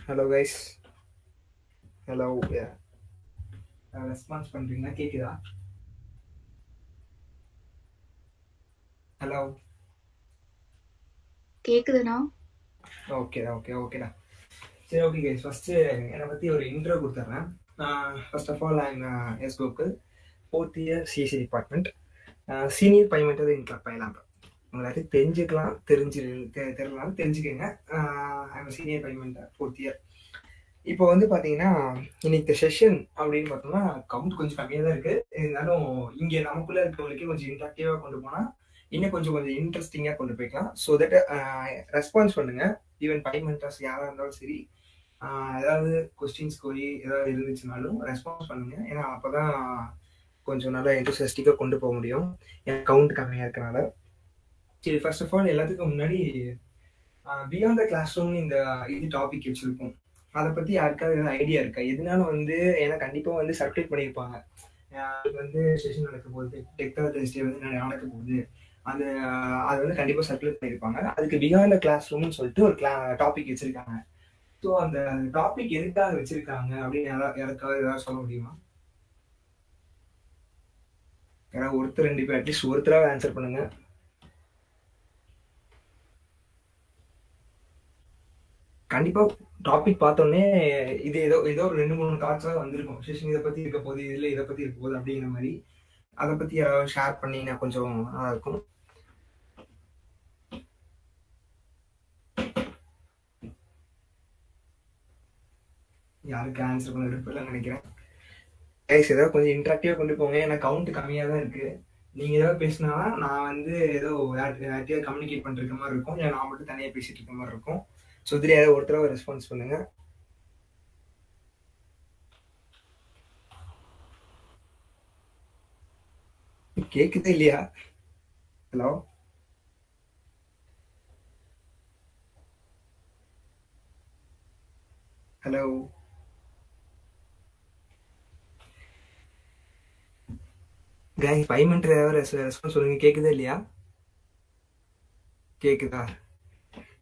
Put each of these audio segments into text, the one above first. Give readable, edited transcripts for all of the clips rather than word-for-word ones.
Hello guys. Hello. Response பண்றீங்களா? கேக்குதா? Hello. கேக்குதுண்ணா. ஓகேடா. சரி, ஓகே கைஸ். ஃபர்ஸ்ட் என்னை பத்தி ஒரு இன்ட்ரோ கொடுத்துட்றேன். First of all, I'm S Gokul, 4th year CSC department, senior பைமெண்டல் இன் கிளப் பைலாம்ப். உங்களுக்கு தெரிஞ்சுக்கலாம், தெரியலாம், தெரிஞ்சுக்கங்க. ஐம் சீனியர் பைமெண்டல் 4th year. இப்போ வந்து பார்த்தீங்கன்னா, இன்னைக்கு செஷன் அப்படின்னு பார்த்தோம்னா கவுண்ட் கொஞ்சம் கம்மியாக தான் இருக்குது. இருந்தாலும் இங்கே நமக்குள்ளே இருக்கிறவங்களுக்கே கொஞ்சம் இன்ட்ராக்டிவாக கொண்டு போனால் இன்னும் கொஞ்சம் இன்ட்ரெஸ்டிங்காக கொண்டு போய்க்கலாம். ஸோ தட் ரெஸ்பான்ஸ் பண்ணுங்கள். ஈவன் பைமெண்டர்ஸ் யாராக இருந்தாலும் சரி, ஏதாவது கொஸ்டின்ஸ் கோரி ஏதாவது இருந்துச்சுனாலும் ரெஸ்பான்ஸ் பண்ணுங்கள். ஏன்னா அப்போ தான் கொஞ்சம் நல்லா என்தூசியாஸ்டிக்காக கொண்டு போக முடியும், ஏன்னா கவுண்ட் கம்மியாக இருக்கனால. சரி, ஃபர்ஸ்ட் ஆஃப் ஆல் எல்லாத்துக்கும் முன்னாடி பியாண்ட் த கிளாஸ் ரூம்னு இது டாபிக் வச்சுருக்கோம். அதை பற்றி யாருக்காவது எதாவது ஐடியா இருக்கா? எதனால ஏன்னா கண்டிப்பாக சர்க்குலேட் பண்ணியிருப்பாங்க. அது செஷன் நடக்க போகுது, டெக்னாலஜி நடக்க போகுது, அது கண்டிப்பாக சர்க்குலேட் பண்ணியிருப்பாங்க. அதுக்கு பியாண்ட் த கிளாஸ் ரூம்னு சொல்லிட்டு ஒரு டாபிக் வச்சுருக்காங்க. ஸோ அந்த டாபிக் எதுக்காக வச்சுருக்காங்க அப்படின்னு யாருக்காவது ஏதாவது சொல்ல முடியுமா? யாராவது ஒருத்தர் ரெண்டு பேர் அட்லீஸ்ட் ஒருத்தராக ஆன்சர் பண்ணுங்க. கண்டிப்பா டாபிக் பார்த்தோன்னே இது ஏதோ ஒரு 2-3 தாட்ஸாக வந்திருக்கும். செஷன் இதை பத்தி இருக்க போகுது, இதுல இதை பத்தி இருக்க போகுது அப்படிங்கிற மாதிரி. அதை பத்தி யாராவது ஷேர் பண்ணீங்கன்னா கொஞ்சம் நல்லா இருக்கும். யாருக்கு ஆன்சர் பண்ண விருப்பம் நினைக்கிறேன். கைஸ், ஏதாவது கொஞ்சம் இன்ட்ராக்டிவா கொண்டு போங்க. ஏன்னா கவுண்ட் கம்மியா தான் இருக்கு. நீங்க ஏதாவது பேசினா நான் ஏதோ யார்கிட்டயாவது கம்யூனிகேட் பண்ணிருக்க மாதிரி இருக்கும், இல்லை நான் மட்டும் தனியாக பேசிட்டு இருக்க மாதிரி இருக்கும். ஸோ இதுல யாராவது ஒருத்தரவை ரெஸ்பான்ஸ் பண்ணுங்க. கேக்குதே இல்லையா? ஹலோ. ஹலோ. கைஸ், பைமெண்ட் ரெஸ்பான்ஸ் சொல்லுங்க. கேக்குதா இல்லையா? கேக்குதா?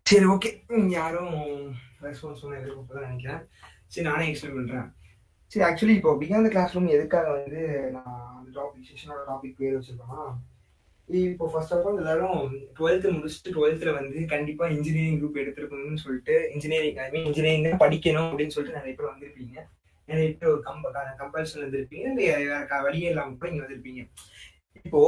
சரி, ஓகே. யாரும் ரெஸ்பான்ஸ் பண்ண எதிர்பார்ப்பதான் நினைக்கிறேன். சரி, நானே எக்ஸ்பிளைன் பண்றேன். சரி, ஆக்சுவலி இப்போ பியாண்ட் கிளாஸ் ரூம் எதுக்காக நான் அந்த டாபிக் செஷனோட டாபிக் பேர் வச்சிருக்கேன்னா, இப்போ ஃபர்ஸ்ட் ஆஃப் ஆல் எல்லாரும் 12th முடிச்சுட்டு 12th கண்டிப்பா இன்ஜினியரிங் குரூப் எடுத்துருக்கணும்னு சொல்லிட்டு இன்ஜினியரிங் படிக்கணும் அப்படின்னு சொல்லிட்டு நிறைய பேர் வந்திருப்பீங்க. நிறைய பேர் ஒரு கம்பல்ஷன் வந்திருப்பீங்க, இல்லை வழியே இல்லாம கூட இங்க வந்திருப்பீங்க. இப்போ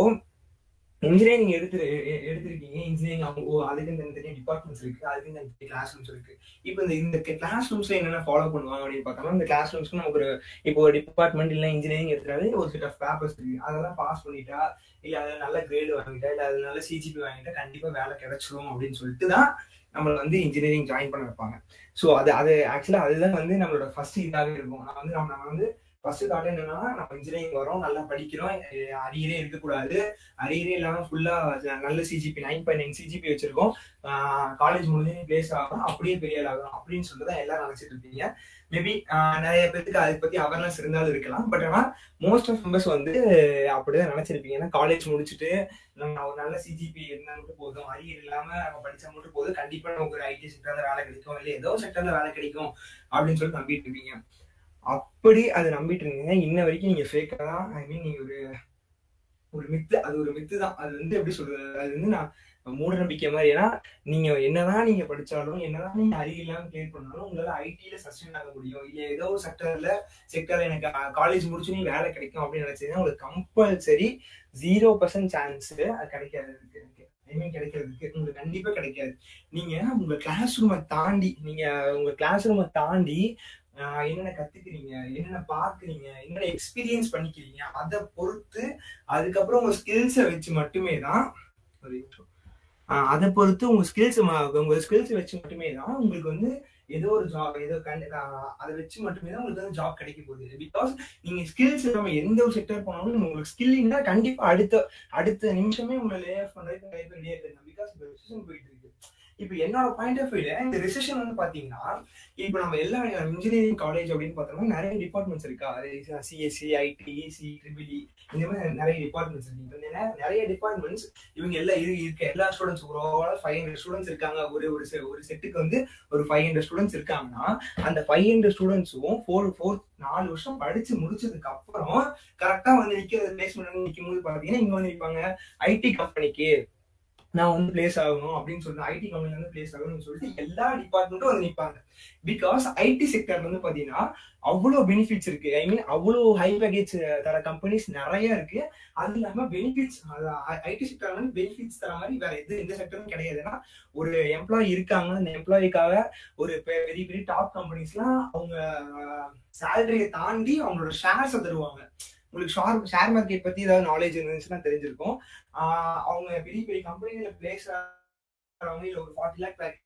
இன்ஜினியரிங் எடுத்திருக்கீங்க. இன்ஜினியரிங் அதுக்கு தனித்தனியாக டிபார்ட்மெண்ட்ஸ் இருக்கு, அதுக்கு தனித்தனி கிளாஸ் ரூம்ஸ் இருக்கு. இப்போ இந்த கிளாஸ் ரூம்ஸ்ல என்னென்ன ஃபாலோ பண்ணுவாங்க அப்படின்னு பார்த்தோம்னா, இந்த கிளாஸ் ரூம்ஸ்க்கு நமக்கு இப்போ ஒரு டிபார்ட்மெண்ட் இல்லை இன்ஜினியரிங் எடுத்தாலே ஒரு செட் ஆஃப் பேப்பர்ஸ் இருக்கு. அதெல்லாம் பாஸ் பண்ணிட்டா, இல்லை அதை நல்ல கிரேடு வாங்கிட்டா, இல்லை அது நல்ல சிஜிபி வாங்கிட்டா கண்டிப்பா வேலை கிடைச்சிடும் அப்படின்னு சொல்லிட்டு தான் நம்மளை இன்ஜினியரிங் ஜாயின் பண்ண வைப்பாங்க. ஸோ அது ஆக்சுவலா அதுதான் நம்மளோட ஃபர்ஸ்ட் இதாகவே இருக்கும். நம்ம ஃபர்ஸ்ட் தாட் என்னன்னா, நம்ம இன்ஜினியரிங் வரோம், நல்லா படிக்கிறோம், அரியரே இருக்கக்கூடாது, அரியரே இல்லாம ஃபுல்லா நல்ல சிஜிபி 9.9 சிஜிபி வச்சிருக்கோம், காலேஜ் முடிஞ்சு பிளேஸ் ஆகணும், அப்படியே பெரிய ஆகணும் அப்படின்னு சொல்லிட்டு எல்லாரும் நினைச்சிட்டு இருப்பீங்க. மேபி நிறைய பேருக்கு அதை பத்தி அவேர்னஸ் இருந்தாலும் இருக்கலாம். பட் ஆனா மோஸ்ட் ஆஃப் மெம்பர்ஸ் அப்படிதான் நினைச்சிருப்பீங்க. ஏன்னா காலேஜ் முடிச்சுட்டு நம்ம ஒரு நல்ல சிஜிபி இருந்தா மட்டும் போதும், அரியர் இல்லாம நம்ம படிச்சா மட்டும் போதும், கண்டிப்பா நமக்கு ஒரு ஐடி செக்டர்ல வேலை கிடைக்கும், இல்லை ஏதோ செக்டர்ல வேலை கிடைக்கும் அப்படின்னு சொல்லி நம்பிட்டு இருப்பீங்க. அப்படி அதை நம்பிட்டு இருந்தீங்க. இன்ன வரைக்கும் நீங்க ஃபேக்கா தான். ஐ மீன், நீங்க ஒரு மித்து. அது ஒரு மித்து தான். அது எப்படி சொல்றது, அது நான் மூட நம்பிக்கை மாதிரி. ஏன்னா நீங்க என்னதான் நீங்க படிச்சாலும், என்னதான் நீங்க அறிவில்லாம கிளியர் பண்ணாலும் உங்களால ஐடியில சஸ்டெயின் ஆக முடியும், இல்ல ஏதோ ஒரு செக்டர்ல எனக்கு காலேஜ் முடிச்சு நீ வேலை கிடைக்கும் அப்படின்னு நினைச்சீங்கன்னா உங்களுக்கு கம்பல்சரி 0% சான்ஸ் அது கிடைக்காததுக்கு. ஐ மீன், கிடைக்கிறதுக்கு உங்களுக்கு கண்டிப்பா கிடைக்காது. நீங்க உங்க கிளாஸ் ரூமை தாண்டி என்னென்ன கத்துக்கிறீங்க, என்னென்ன பாக்குறீங்க, என்னென்ன எக்ஸ்பீரியன்ஸ் பண்ணிக்கிறீங்க, அதை பொறுத்து அதுக்கப்புறம் உங்க ஸ்கில்ஸை வச்சு மட்டுமே தான் உங்களுக்கு ஏதோ ஒரு ஜாப், அதை வச்சு மட்டுமே தான் உங்களுக்கு ஜாப் கிடைக்க போகுது. பிகாஸ் நீங்க ஸ்கில்ஸ் நம்ம எந்த ஒரு செக்டர் போனாலும் உங்களுக்கு ஸ்கில் இல்லைன்னா கண்டிப்பா அடுத்த நிமிஷமே உங்களை லே ஆஃப் பண்றதுக்கு நிறைய பேர் ரெடியா இருக்காங்க. பிகாஸ் இப்போ ரெசிஷன் போயிட்டு இருக்கு. இப்போ என்னோட பாயிண்ட் ஆஃப் வியூல இந்த ரிசெஷன் வந்து பாத்தீங்கன்னா, இப்போ நம்ம எல்லா இன்ஜினியரிங் காலேஜ் அப்படின்னு பார்த்தோம்னா நிறைய டிபார்ட்மெண்ட்ஸ் இருக்கா. சிஎஸ்சி, ஐடி, சி ட்ரிபிள் இந்த மாதிரி நிறைய டிபார்ட்மெண்ட்ஸ் இருக்கு. இப்போ நிறைய டிபார்ட்மெண்ட்ஸ் இவங்க எல்லாம் இருக்க எல்லா ஸ்டூடெண்ட்ஸ் ஒரு 500 ஸ்டூடெண்ட்ஸ் இருக்காங்க. ஒரு செட்டுக்கு வந்து ஒரு 500 ஸ்டூடெண்ட்ஸ் இருக்காங்கன்னா, அந்த 500 ஸ்டூடெண்ட்ஸும் 4 வருஷம் படிச்சு முடிச்சதுக்கு அப்புறம் கரெக்டா வந்து பிளேஸ்மெண்ட் நிற்கும் போது பாத்தீங்கன்னா இங்க வந்து நிற்பாங்க ஐடி கம்பெனிக்கு நான் வந்து பிளேஸ் ஆகணும் அப்படின்னு சொல்லிட்டு ஐடி கம்பெனில வந்து பிளேஸ் ஆகணும்னு சொல்லிட்டு எல்லா டிபார்ட்மெண்ட்டும் வந்து நிற்பாங்க. பிகாஸ் ஐடி செக்டர்ல வந்து பாத்தீங்கன்னா அவ்வளோ பெனிஃபிட்ஸ் இருக்கு. ஐ மீன் அவ்வளோ ஹை பேக்கேஜ் தர கம்பெனிஸ் நிறைய இருக்கு. அது இல்லாம பெனிஃபிட்ஸ் ஐடி செக்டர்ல வந்து பெனிஃபிட்ஸ் தர மாதிரி வேற எந்த செக்டரும் கிடையாதுன்னா, ஒரு எம்ப்ளாயி இருக்காங்க, அந்த எம்ப்ளாயிக்காக ஒரு பெரிய பெரிய டாப் கம்பெனிஸ்லாம் அவங்க சேலரியை தாண்டி அவங்களோட ஷேர்ஸை தருவாங்க. உங்களுக்கு ஷேர் மார்க்கெட் பத்தி ஏதாவது நாலேஜ் இருந்துச்சுன்னா தெரிஞ்சிருக்கும். அவங்க பெரிய பெரிய கம்பெனில பிளேஸ் ஆகிறவங்க இல்ல ஒரு 40 lakh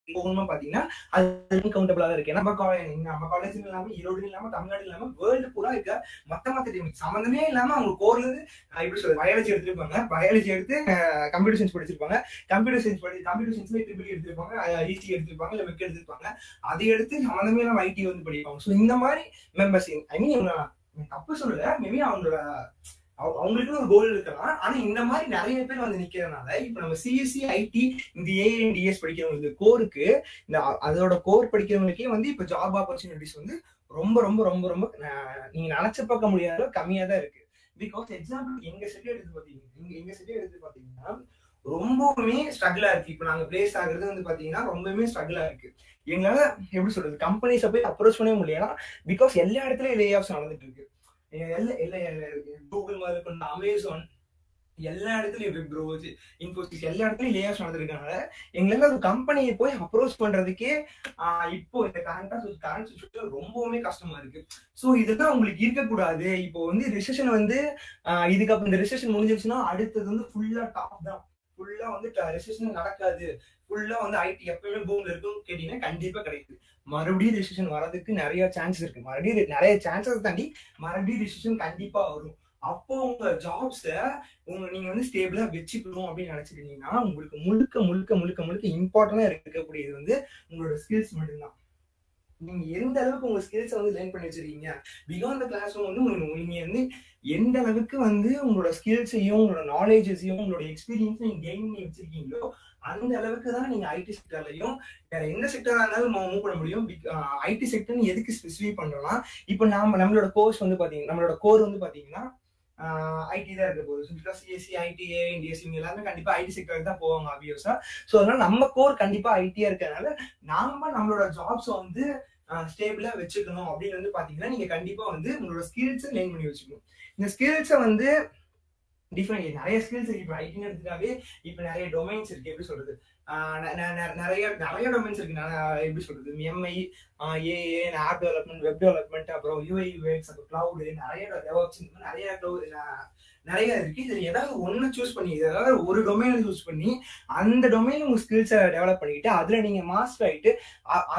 போகணுமா பாத்தீங்கன்னா அது கவுண்டபிளா தான் இருக்கு. நம்ம காலேஜ் இல்லாம ஈரோடு இல்லாம தமிழ்நாடு இல்லாம வேர்ல்டு பூரா இருக்க மத்த சம்பந்தமே இல்லாம அவங்க கோர்ல இருந்து எப்படி சொல்றது பயாலஜி எடுத்திருப்பாங்க, பயாலஜி எடுத்து கம்ப்யூட்டர் சயின்ஸ் படிச்சிருப்பாங்க, கம்ப்யூட்டர் சயின்ஸ்ல ட்ரிபிள் எடுத்திருப்பாங்க, இசி எடுத்திருப்பாங்க, இல்ல மெக் எடுத்திருப்பாங்க, அதை எடுத்து சம்பந்தமே இல்லாம ஐடி வந்து படிப்பாங்க. ஸோ இந்த மாதிரி மெம்பர்ஸ் ஐ மீன் தப்பு சொல்லல, மேபி அவங்களுக்கு ஒரு கோல் இருக்கலாம். ஆனா இந்த மாதிரி நிறைய பேர் வந்து நிக்கிறதுனால இப்ப நம்ம சிஎஸ்சி, ஐடி, இந்த ஏஎன்டிஎஸ் படிக்கிறவங்களுக்கு கோருக்கு இந்த அதோட கோர் படிக்கிறவங்களுக்கே வந்து இப்ப ஜாப் ஆப்பர்ச்சுனிட்டிஸ் வந்து ரொம்ப ரொம்ப ரொம்ப ரொம்ப நீங்க நினைச்சு பார்க்க முடியாத கம்மியா தான் இருக்கு. பிகாஸ் எக்ஸாம்பிள் எங்க செட் எடுத்து பாத்தீங்கன்னா ரொம்பவுமே ஸ்ட்ரகிளா இருக்கு. இப்ப நாங்க பிளேஸ் ஆகுறது வந்து பாத்தீங்கன்னா ரொம்பவுமே ஸ்ட்ரகிளா இருக்கு. எங்களால எப்படி சொல்றது கம்பெனிஸை போய் அப்ரோச் பண்ணவே முடியல. பிகாஸ் எல்லா இடத்துலயும் லே ஆஃப்ஸ் நடந்துட்டு இருக்கு. கூகுள் மாதிரி கொண்ட அமேசான் எல்லா இடத்துலயும் விப்ரோ, இன்ஃபோசிஸ் எல்லா இடத்துலயும் லே ஆஃப்ஸ் நடந்திருக்கனால எங்களால ஒரு கம்பெனியை போய் அப்ரோச் பண்றதுக்கே இப்போ இந்த கரண்ட் சுச்சுவேஷன் ரொம்பவுமே கஷ்டமா இருக்கு. ஸோ இதெல்லாம் உங்களுக்கு இருக்கக்கூடாது. இப்போ வந்து ரிசெஷன் வந்து இதுக்கப்புறம் இந்த ரிசெஷன் முடிஞ்சிருச்சுன்னா அடுத்தது வந்து ஃபுல்லா டாப் தான், ஃபுல்லா வந்து ரிசெஷன் நடக்காது, ஃபுல்லா வந்து ஐடி எப்பயுமே பூம்ல இருக்குன்னு கேட்டீங்கன்னா கண்டிப்பா கிடைக்குது. மறுபடியும் ரிசெஷன் வரதுக்கு நிறைய சான்சஸ் இருக்கு. மறுபடியும் நிறைய சான்சஸ் தாண்டி மறுபடியும் ரிசெஷன் கண்டிப்பா வரும். அப்போ உங்க ஜாப்ஸ நீங்க வந்து ஸ்டேபிளா வச்சுக்கணும் அப்படின்னு நினைச்சிருக்கீங்கன்னா உங்களுக்கு முழுக்க முழுக்க முழுக்க முழுக்க இம்பார்ட்டன்டா இருக்கக்கூடியது வந்து உங்களோட ஸ்கில்ஸ் மட்டும்தான். நீங்க எந்த அளவுக்கு உங்க ஸ்கில்ஸை வந்து லேர்ன் பண்ணி வச்சிருக்கீங்க பிகாண்ட் த கிளாஸ் ரூம் வந்து நீங்க வந்து எந்த அளவுக்கு வந்து உங்களோட ஸ்கில்ஸையும் உங்களோட நாலேஜஸையும் உங்களோட எக்ஸ்பீரியன்ஸையும் நீங்க கெயின் பண்ணி வச்சிருக்கீங்களோ அந்த அளவுக்கு தான் நீங்க ஐடி செக்டர்லயும் வேற எந்த செக்டரா இருந்தாலும் மூவ் பண்ண முடியும். ஐடி செக்டர்னு எதுக்கு ஸ்பெசிஃபை பண்றோம்னா இப்போ நம்மளோட கோர்ஸ் வந்து பாத்தீங்கன்னா நம்மளோட கோர் வந்து பாத்தீங்கன்னா ஐடி தான் இருக்க போகுது. சிஎஸ்சி, ஐடி, ஏஎன்டிஎஸ் இவங்க எல்லாமே கண்டிப்பா ஐடி செக்டருக்கு தான் போவாங்க ஆப்வியஸா. ஸோ அதனால நம்ம கோர் கண்டிப்பா ஐடியா இருக்கிறதுனால நம்மளோட ஜாப்ஸை வந்து ஸ்டேபிளா வச்சுக்கணும் அப்படின்னு வந்து பாத்தீங்கன்னா நீங்க கண்டிப்பா வந்து உங்களோட ஸ்கில்ஸை லேர்ன் பண்ணி வச்சுக்கணும். இந்த ஸ்கில்ஸை வந்து டிஃபரெண்ட் நிறைய ஸ்கில்ஸ் இருக்கு. இப்போ ஐடின்னு எடுத்துட்டாவே இப்போ நிறைய டொமைன்ஸ் இருக்கு. எப்படி சொல்றது நிறைய டொமைன்ஸ் இருக்கு. எப்படி சொல்றது ML, AI, app development, web development, அப்புறம் யூஐ யூஎக்ஸ், அப்புறம் கிளவுடு நிறைய இருக்கு. இதுல ஏதாவது ஒன்னு சூஸ் பண்ணி ஏதாவது ஒரு டொமைனை சூஸ் பண்ணி அந்த டொமைன்ல உங்க ஸ்கில்ஸை டெவலப் பண்ணிக்கிட்டு அதுல நீங்க மாஸ்டர் ஆயிட்டு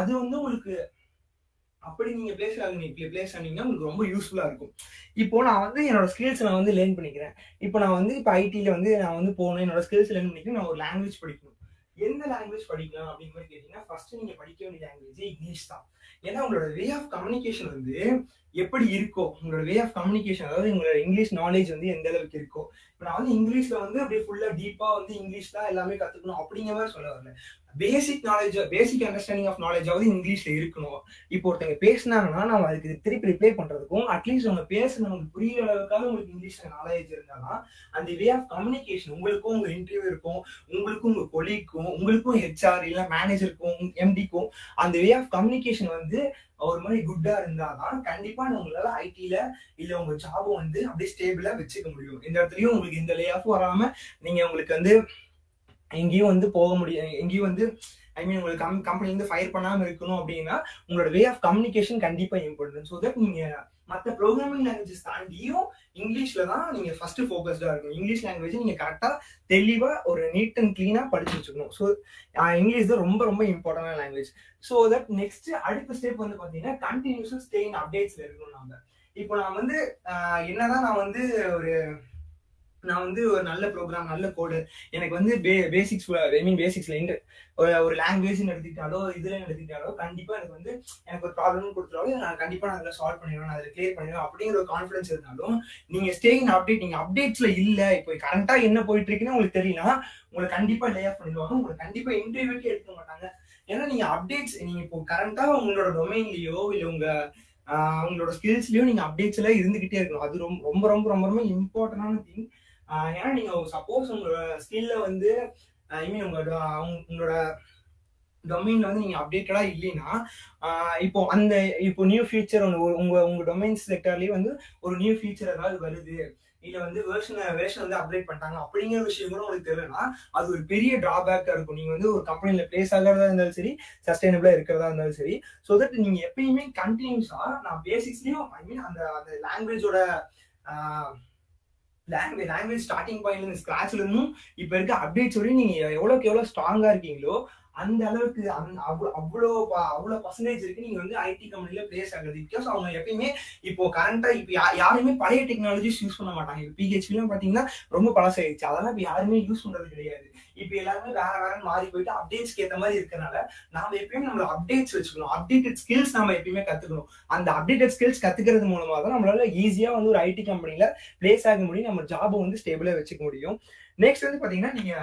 அது வந்து உங்களுக்கு அப்படி நீங்க பிளேஸ் ஆனீங்கன்னா உங்களுக்கு ரொம்ப யூஸ்ஃபுல்லா இருக்கும். இப்போ நான் வந்து என்னோட ஸ்கில்ஸ் நான் வந்து லேர்ன் பண்ணிக்கிறேன். இப்போ நான் வந்து இப்போ ஐடில வந்து நான் வந்து போகணும், என்னோட ஸ்கில்ஸ் லேர்ன் பண்ணிக்கிறேன். நான் ஒரு லாங்குவேஜ் படிக்கணும். எந்த லாங்குவேஜ் படிக்கலாம் அப்படின்னு மாதிரி கேட்டீங்கன்னா ஃபர்ஸ்ட் நீங்க படிக்க வேண்டிய லாங்குவேஜ் இங்கிலீஷ் தான். ஏன்னா உங்களோட வே ஆஃப் கம்யூனிகேஷன் வந்து எப்படி இருக்கோ, உங்களோட வே ஆஃப் கம்யூனிகேஷன் அதாவது உங்களோட இங்கிலீஷ் நாலேஜ் வந்து எந்த அளவுக்கு இருக்கோ. இப்போ நான் வந்து இங்கிலீஷ்ல வந்து அப்படியே ஃபுல்லா டீப்பா வந்து இங்கிலீஷ் தான் எல்லாமே கத்துக்கணும் அப்படிங்கிற மாதிரி சொல்ல வரல. Basic knowledge, basic understanding of நாலேஜாவது இங்கிலீஷ்ல இருக்கணும். இப்போ ஒருத்தங்க பேசினாங்கன்னா நம்ம அதுக்கு திருப்பி ரிப்ளை பண்றதுக்கும் அட்லீஸ்ட் அவங்க பேசுனவங்களுக்கு புரியுற அளவுக்காக உங்களுக்கு இங்கிலீஷ்ல நாலேஜ் இருந்தாலும் அந்த வே ஆஃப் கம்யூனிகேஷன் உங்களுக்கும் உங்க இன்டர்வியூ இருக்கும், உங்களுக்கும் உங்க கொலீக்கும், உங்களுக்கும் ஹெச்ஆர் இல்ல மேனேஜருக்கும் எம்டிக்கும் அந்த வே ஆஃப் கம்யூனிகேஷன் வந்து ஒரு மாதிரி குட்டா இருந்தாதான் கண்டிப்பா உங்களால ஐடில இல்ல உங்க ஜாபும் வந்து அப்படியே ஸ்டேபிளா வச்சுக்க முடியும். இந்த இடத்துலயும் உங்களுக்கு இந்த லே ஆஃப் வராம நீங்க உங்களுக்கு வந்து எங்கேயும் வந்து போக முடியும், எங்கேயும் வந்து ஐ மீன் உங்களுக்கு கம்பெனி வந்து ஃபயர் பண்ணாமல் இருக்கணும் அப்படின்னா உங்களோட வே ஆஃப் கம்யூனிகேஷன் கண்டிப்பா இம்பார்ட்டன்ட். ஸோ தட் நீங்க மற்ற ப்ரோக்ராமிங் லாங்குவேஜஸ் தாண்டியும் இங்கிலீஷ்ல தான் நீங்க ஃபர்ஸ்ட் ஃபோக்கஸ்டா இருக்கணும். இங்கிலீஷ் லாங்குவேஜ் நீங்க கரெக்டா தெளிவா ஒரு நீட் அண்ட் கிளீனா படிச்சு வச்சுக்கணும். ஸோ இங்கிலீஷ் தான் ரொம்ப ரொம்ப இம்பார்ட்டன்டான லாங்குவேஜ். ஸோ தட் நெக்ஸ்ட் அடுத்த ஸ்டெப் வந்து பாத்தீங்கன்னா கண்டினியூஸா ஸ்டே இன் அப்டேட்ஸ்ல இருக்கணும். நாம இப்போ நான் வந்து என்னதான் நான் வந்து ஒரு நல்ல ப்ரோக்ராம் நல்ல கோடு எனக்கு வந்து பேசிக்ஸ் ஐ மீன் பேசிக்ஸ்ல ஒரு லாங்குவேஜ் எடுத்துக்கிட்டாலோ இதுல எடுத்துக்கிட்டாலோ கண்டிப்பா எனக்கு ஒரு ப்ராப்ளம் கொடுத்தாலும் நான் கண்டிப்பா நான் அதில் சால்வ் பண்ணிடுவேன், அதில் கிளியர் பண்ணிடுவேன் அப்படிங்கிற ஒரு கான்ஃபிடன்ஸ் இருந்தாலும் நீங்க ஸ்டே இன் அப்டேட், நீங்க அப்டேட்ஸ்ல இல்ல இப்போ கரண்டா என்ன போயிட்டு இருக்குன்னு உங்களுக்கு தெரியல, உங்களுக்கு கண்டிப்பா லே ஆஃப் பண்ணிடுவாங்க, உங்களுக்கு கண்டிப்பா இன்டர்வியூக்கே எடுக்க மாட்டாங்க. ஏன்னா நீங்க அப்டேட்ஸ் நீங்க இப்போ கரண்டா உங்களோட டொமைன்லயோ இல்ல உங்களோட ஸ்கில்ஸ்லயோ நீங்க அப்டேட்ஸ்ல இருந்துகிட்டே இருக்கணும். அது ரொம்ப ரொம்ப ரொம்ப ரொம்ப ரொம்ப இம்பார்ட்டன்டான திங். ஏன்னா நீங்க சப்போஸ் உங்களோட ஸ்கில்ல வந்து ஐ மீன் உங்களோட டொமைன்ல வந்து நீங்க அப்டேட்டடா இல்லைன்னா இப்போ நியூ ஃபீச்சர் உங்க டொமைன் செக்டர்லயே வந்து ஒரு நியூ ஃபீச்சர் ஏதாவது வருது இல்ல வந்து வேர்ஷன் வந்து அப்டேட் பண்ணிட்டாங்க அப்படிங்கிற விஷயம் கூட உங்களுக்கு தெரியலன்னா அது ஒரு பெரிய டிராபேக்கா இருக்கும். நீங்க வந்து ஒரு கம்பெனில பிளேஸ் ஆகிறதா இருந்தாலும் சரி, சஸ்டைனபிளா இருக்கிறதா இருந்தாலும் சரி. ஸோ தட் நீங்க எப்பயுமே கண்டினியூஸா நான் பேசிக்ஸ்லயும் ஐ மீன் அந்த லாங்குவேஜோட லாங்குவேஜ் ஸ்டார்டிங் பாயிண்ட்ல இருந்து ஸ்கிராச்ல இருந்தும் இப்ப இருக்க அப்டேட்ஸ் வரையும் நீங்க எவ்வளவுக்கு எவ்வளவு ஸ்ட்ராங்கா இருக்கீங்களோ அந்த அளவுக்கு அவ்வளவு பர்சன்டேஜ் இருக்கு நீங்க வந்து ஐடி கம்பெனில பிளேஸ் ஆகுறது. பிகாஸ் அவங்க எப்பயுமே இப்போ கரண்டா இப்போ யாருமே பழைய டெக்னாலஜிஸ் யூஸ் பண்ண மாட்டாங்க. இப்போ பிஹெச்பிலாம் பாத்தீங்கன்னா ரொம்ப பழசாயிடுச்சு, அதெல்லாம் இப்போ யாருமே யூஸ் பண்றது கிடையாது. இப்போ எல்லாருமே வேற மாறி போயிட்டு அப்டேட்ஸ்க்கு ஏற்ற மாதிரி இருக்கனால நாம எப்பயுமே நம்மள அப்டேட்ஸ் வச்சுக்கணும், அப்டேட்டட் ஸ்கில்ஸ் நம்ம எப்பயுமே கத்துக்கணும். அந்த அப்டேட்டட் ஸ்கில்ஸ் கத்துக்கிறது மூலமா தான் நம்மளால ஈஸியா வந்து ஒரு ஐடி கம்பெனில பிளேஸ் ஆக முடியும், நம்ம ஜாபை வந்து ஸ்டேபிளா வச்சுக்க முடியும். நெக்ஸ்ட் வந்து பாத்தீங்கன்னா நீங்க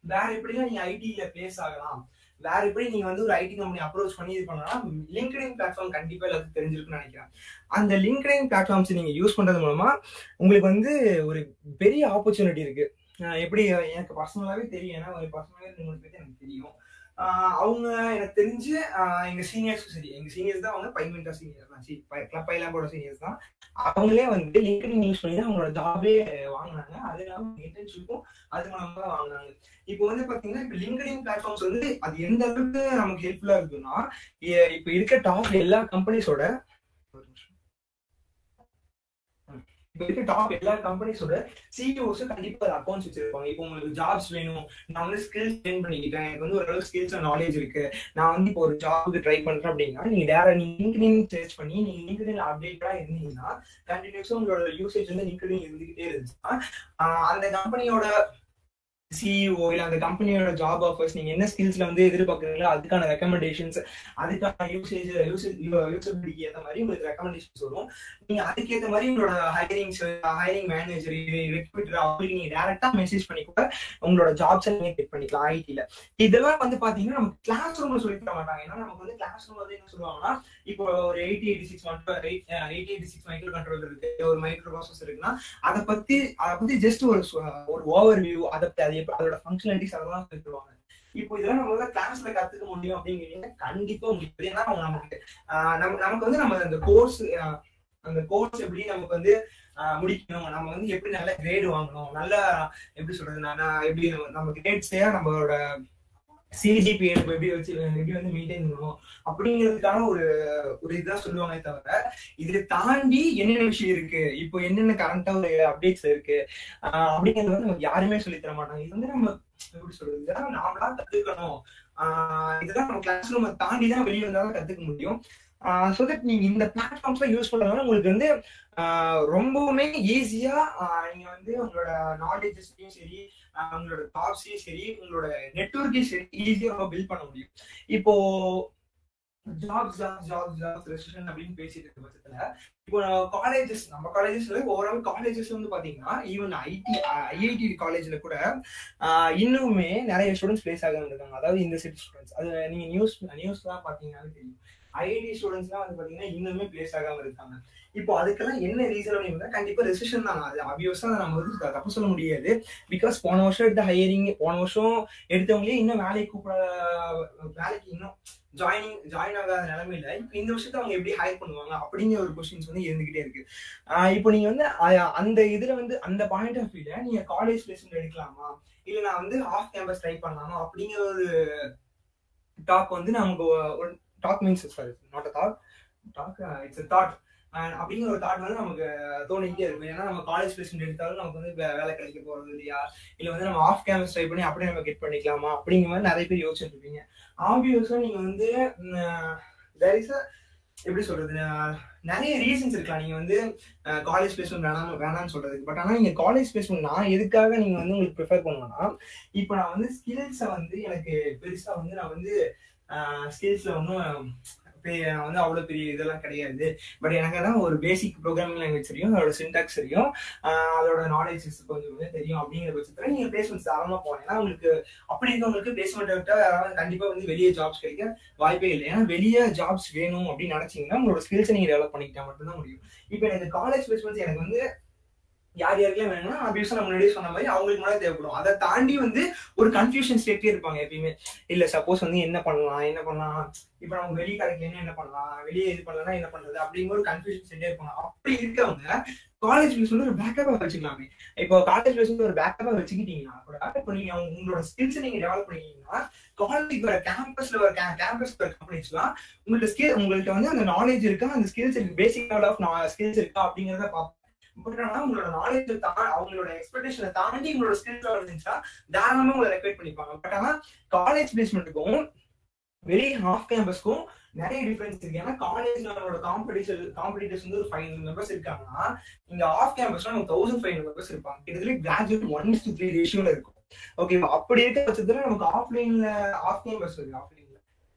வேற எப்படிலாம் நீங்க ஐடில பிளேஸ் ஆகலாம், வேற எப்படி நீங்க வந்து ஒரு ஐடி கம்பெனி அப்ரோச் பண்ணி இது பண்ணலாம். லிங்க்டின் பிளாட்ஃபார்ம் கண்டிப்பா எல்லாத்துக்கும் தெரிஞ்சிருக்குன்னு நினைக்கிறேன். அந்த லிங்க்டின் பிளாட்ஃபார்ம்ஸ் நீங்க யூஸ் பண்றது மூலமா உங்களுக்கு வந்து ஒரு பெரிய ஆப்பர்ச்சுனிட்டி இருக்கு. எப்படி எனக்கு பர்சனலாவே தெரியும், ஏன்னா பர்சனலாவே 2-3 பேர் எனக்கு தெரியும். அவங்க எனக்கு தெரிஞ்சு எங்க சீனியர்ஸும் சரி, எங்க சீனியர்ஸ் தான் அவங்க பைமெண்டா சீனியர் தான், கிளப் பைலாம்போட சீனியர்ஸ் தான். அவங்களே வந்து லிங்க்டின் யூஸ் பண்ணி தான் அவங்களோட ஜாபே வாங்கினாங்க, அது இல்லாம இன்டர்ன்ஷிப்பும் அது மூலமா தான் வாங்கினாங்க. இப்போ வந்து பாத்தீங்கன்னா இப்ப லிங்க்டின் பிளாட்ஃபார்ம்ஸ் வந்து அது எந்த அளவுக்கு நமக்கு ஹெல்ப்ஃபுல்லா இருக்குன்னா இப்ப இருக்க டாப் எல்லா கம்பெனிஸோட சிஇஓஸ் கண்டிப்பா அக்கௌண்ட்ஸ் வச்சிருப்பாங்க. இப்போ உங்களுக்கு ஜாப்ஸ் வேணும், நான் வந்து ஸ்கில்ஸ் ட்ரெயின் பண்ணிக்கிட்டேன், எனக்கு வந்து ஓரளவு ஸ்கில்ஸ் நாலேஜ் இருக்கு, நான் வந்து இப்போ ஒரு ஜாபுக்கு ட்ரை பண்றேன் அப்படின்னா நீங்க லிங்க்டின் சர்ச் பண்ணி நீங்க லிங்க்டின் அப்டேட்டா இருந்தீங்கன்னா கண்டினியூஸா உங்களோட யூசேஜ் வந்து லிங்க்டின் இருந்துகிட்டே இருந்துச்சுன்னா அந்த கம்பெனியோட சிஇஓ இல்ல அந்த கம்பெனியோட ஜாப் ஆஃபர்ஸ் நீங்க என்ன ஸ்கில்ஸ்ல வந்து எதிர்பார்க்குறீங்களோ அதுக்கான ரெக்கமெண்டேஷன்ஸ், அதுக்கான யூசபிலிட்டிக்கு ஏற்ற மாதிரி உங்களுக்கு ரெக்கமெண்டேஷன்ஸ் வரும். நீங்க அதுக்கேற்ற மாதிரி உங்களோட ஹைரிங் மேனேஜர் ரெக்ரூட்டர் அவங்களுக்கு நீங்க டைரக்டா மெசேஜ் பண்ணி கூட உங்களோட ஜாப்ஸ் நீங்க செக் பண்ணிக்கலாம் ஐடில. இதெல்லாம் வந்து பாத்தீங்கன்னா நமக்கு கிளாஸ் ரூம்ல சொல்லி தர மாட்டாங்க. ஏன்னா நமக்கு வந்து கிளாஸ் ரூம் வந்து என்ன சொல்லுவாங்கன்னா இப்போ ஒரு 8086 மைக்ரோ கண்ட்ரோலர் இருக்கு, ஒரு மைக்ரோ ப்ராசஸர் இருக்குன்னா அதை பத்தி ஜஸ்ட் ஒரு ஓவர் வியூ, அதோட ஃபங்க்ஷனாலிட்டிஸ் அதெல்லாம் சொல்லிடுவாங்க. இப்போ இதெல்லாம் நம்மளால கிளாஸ்ல கத்துக்க முடியும் அப்படிங்கிறீங்க கண்டிப்பா உங்களுக்கு. ஏன்னா நமக்கு வந்து நம்ம அந்த கோர்ஸ் எப்படி நமக்கு வந்து முடிக்கணும், நம்ம வந்து எப்படி நல்ல கிரேடு வாங்கணும், நல்லா எப்படி சொல்றது எப்படி நம்ம கிரேட்ஸையா நம்மளோட சிஜிபி எப்படி வந்து மெயின்டைன் பண்ணணும் அப்படிங்கிறதுக்கான ஒரு இதுதான் சொல்லுவாங்க. தவிர இதை தாண்டி என்னென்ன விஷயம் இருக்கு, இப்போ என்னென்ன கரண்டா ஒரு அப்டேட்ஸ் இருக்கு அப்படிங்கிறது வந்து நமக்கு யாருமே சொல்லி தர மாட்டாங்க. இது வந்து நம்ம எப்படி சொல்றது, இதெல்லாம் நாமளா கத்துக்கணும். இதெல்லாம் நம்ம கிளாஸ் ரூம் தாண்டி தான் வெளியே வந்தாலும் கத்துக்க முடியும். ஸோ தட் நீங்க இந்த பிளாட்ஃபார்ம்ஸ்லாம் யூஸ் பண்றதுனால உங்களுக்கு வந்து ரொம்பவுமே ஈஸியா நீங்க வந்து உங்களோட நாலேஜஸ்லயும் சரி, உங்களோட ஜாப்ஸையும் சரி, உங்களோட நெட்வொர்க்கையும் சரி ஈஸியா பில்ட் பண்ண முடியும். இப்போ ஜாப்ஸ் ரெசிஷன் அப்படின்னு பேசிட்டு இருக்க பட்சத்துல இப்போ நம்ம காலேஜஸ்ல ஓவரால் காலேஜஸ் வந்து பாத்தீங்கன்னா ஈவன் ஐஐடி காலேஜ்ல கூட இன்னுமே நிறைய ஸ்டூடெண்ட்ஸ் பிளேஸ் ஆக இருக்காங்க. அதாவது இந்த செட் ஸ்டூடெண்ட்ஸ், அது நீங்க நியூஸ் தான் பாத்தீங்கன்னாலும் தெரியும். ஐஐடி ஸ்டூடெண்ட்ஸ்லாம் வந்து பாத்தீங்கன்னா இன்னுமே பிளேஸ் ஆகாம இருக்காங்க. இப்போ அதுக்கெல்லாம் என்ன ரீசன் அப்படின்னா கண்டிப்பா ரெசிஷன் தான். அது ஆப்வியஸா நம்ம வந்து தப்பு சொல்ல முடியாது. பிகாஸ் போன வருஷம் எடுத்த போன வருஷம் எடுத்தவங்களே இன்னும் வேலைக்கு இன்னும் ஜாயின் ஆகாத நிலைமையில இப்ப இந்த வருஷத்தை அவங்க எப்படி ஹையர் பண்ணுவாங்க அப்படிங்கிற ஒரு கொஸ்டின்ஸ் வந்து இருந்துகிட்டே இருக்கு. இப்போ நீங்க வந்து அந்த இதுல வந்து அந்த பாயிண்ட் ஆஃப் வியூல நீங்க காலேஜ் பிளேஸ்மெண்ட் எடுக்கலாமா இல்ல நான் வந்து ஆஃப் கேம்பஸ் ட்ரை பண்ணலாமா அப்படிங்கிற டாக் வந்து நமக்கு ஒரு talk means sorry not a thought, talk it's a thought. அப்படிங்கிற ஒரு தாட் வந்து நமக்கு தோணிக்கிட்டே இருக்கும். ஏன்னா நம்ம காலேஜ் பிளேஸ்மெண்ட் எடுத்தாலும் நமக்கு வந்து வேலை கிடைக்க போறது இல்லையா, இல்லை வந்து நம்ம ஆஃப் கேம்பஸ் ட்ரை பண்ணி அப்படியே நம்ம கெட் பண்ணிக்கலாமா அப்படிங்கிற மாதிரி நிறைய பேர் யோசிச்சுட்டு இருப்பீங்க. ஆப்வியஸா நீங்க வந்து there is a எப்படி சொல்றது, நிறைய ரீசன்ஸ் இருக்கலாம் நீங்க வந்து காலேஜ் பிளேஸ்மெண்ட் வேணாம்னு சொல்றதுக்கு. பட் ஆனால் நீங்க காலேஜ் பிளேஸ்மெண்ட் நான் எதுக்காக நீங்க வந்து உங்களுக்கு ப்ரிஃபர் பண்ணுவேன்னா, இப்போ நான் வந்து ஸ்கில்ஸை வந்து எனக்கு பெருசா வந்து நான் வந்து ஸ்கில்ஸ்ல ஒன்றும் நான் வந்து அவ்வளோ பெரிய இதெல்லாம் கிடையாது. பட் எனக்கு தான் ஒரு பேசிக் ப்ரோக்ராமிங் லாங்குவேஜ் தெரியும், அதோட சின்டாக்ஸ் தெரியும், அதோட நாலேஜ் கொஞ்சம் வந்து தெரியும். அப்படிங்கிற பட்சத்தில் நீங்கள் பிளேஸ்மெண்ட் தாராளமாக போகலாம். ஏன்னா உங்களுக்கு அப்படி இருக்கவங்களுக்கு பிளேஸ்மெண்ட் விட்டால் கண்டிப்பாக வந்து வெளியே ஜாப்ஸ் கிடைக்க வாய்ப்பே இல்லை. ஏன்னா வெளியே ஜாப்ஸ் வேணும் அப்படின்னு நினைச்சீங்கன்னா உங்களோட ஸ்கில்ஸை நீங்கள் டெவலப் பண்ணிக்கிட்டா மட்டும்தான் முடியும். இப்போ எனக்கு காலேஜ் பிளேஸ்மெண்ட்ஸ் எனக்கு வந்து யார் யாருக்கெல்லாம் வேணும்னா ஆப்வியஸா நான் முன்னாடியே சொன்ன மாதிரி அவங்களுக்கு முன்னாடி தேவைப்படும். அதை தாண்டி வந்து ஒரு கன்ஃபியூஷன் ஸ்டேட்டே இருப்பாங்க எப்பயுமே. இல்ல சப்போஸ் வந்து என்ன பண்ணலாம் இப்ப நம்ம வெளியே கிடைக்கலன்னா என்ன பண்ணலாம், வெளியே இது பண்ணலன்னா என்ன பண்றது அப்படிங்கிற ஒரு கன்ஃபியூஷன் ஸ்டேட்டே இருப்பாங்க. அப்படி இருக்கவங்க காலேஜ் பிளேஸ்மெண்ட் ஒரு பேக்கப்பா வச்சுக்கலாமே. இப்போ காலேஜ் பிளேஸ்மெண்ட் ஒரு பேக்கப்பா வச்சுக்கிட்டீங்கன்னா கூட இப்போ நீங்க உங்களோட ஸ்கில்ஸ் நீங்க டெவலப் பண்ணிக்கிட்டீங்கன்னா காலேஜ் வர கேம்பஸ்ல வர கம்பெனிஸ்லாம் உங்கள்கிட்ட வந்து அந்த நாலேஜ் இருக்கா, அந்த ஸ்கில்ஸ் இருக்கு, பேசிக் லெவல் ஆஃப் ஸ்கில்ஸ் இருக்கா அப்படிங்கிறத பார்ப்போம். பட் ஆனா உங்களோட நாலேஜ் அவங்களோட எக்ஸ்பெக்டேஷனை தாண்டி உங்களோட ஸ்கில்ஸ் இருந்துச்சா தாராளமா உங்களை ரெக்வெஸ்ட் பண்ணிப்பாங்க. பட் ஆனா காலேஜ் பிளேஸ்மெண்ட்டுக்கும் வெளியே ஆஃப் கேம்பஸ்க்கும் நிறைய டிஃபரன்ஸ் இருக்கு. ஏன்னா காலேஜ்ல காம்படிட்டர்ஸ் வந்து ஒரு 500 மெம்பர்ஸ் இருக்காங்கன்னா இங்க ஆஃப் கேம்பஸ்ல நமக்கு 1500 மெம்பர்ஸ் இருப்பாங்க. கிட்டத்தட்ட கிராஜுவேட் 1:3 ரேஷியோல இருக்கும். ஓகே, அப்படி இருக்க பட்சத்துல நமக்கு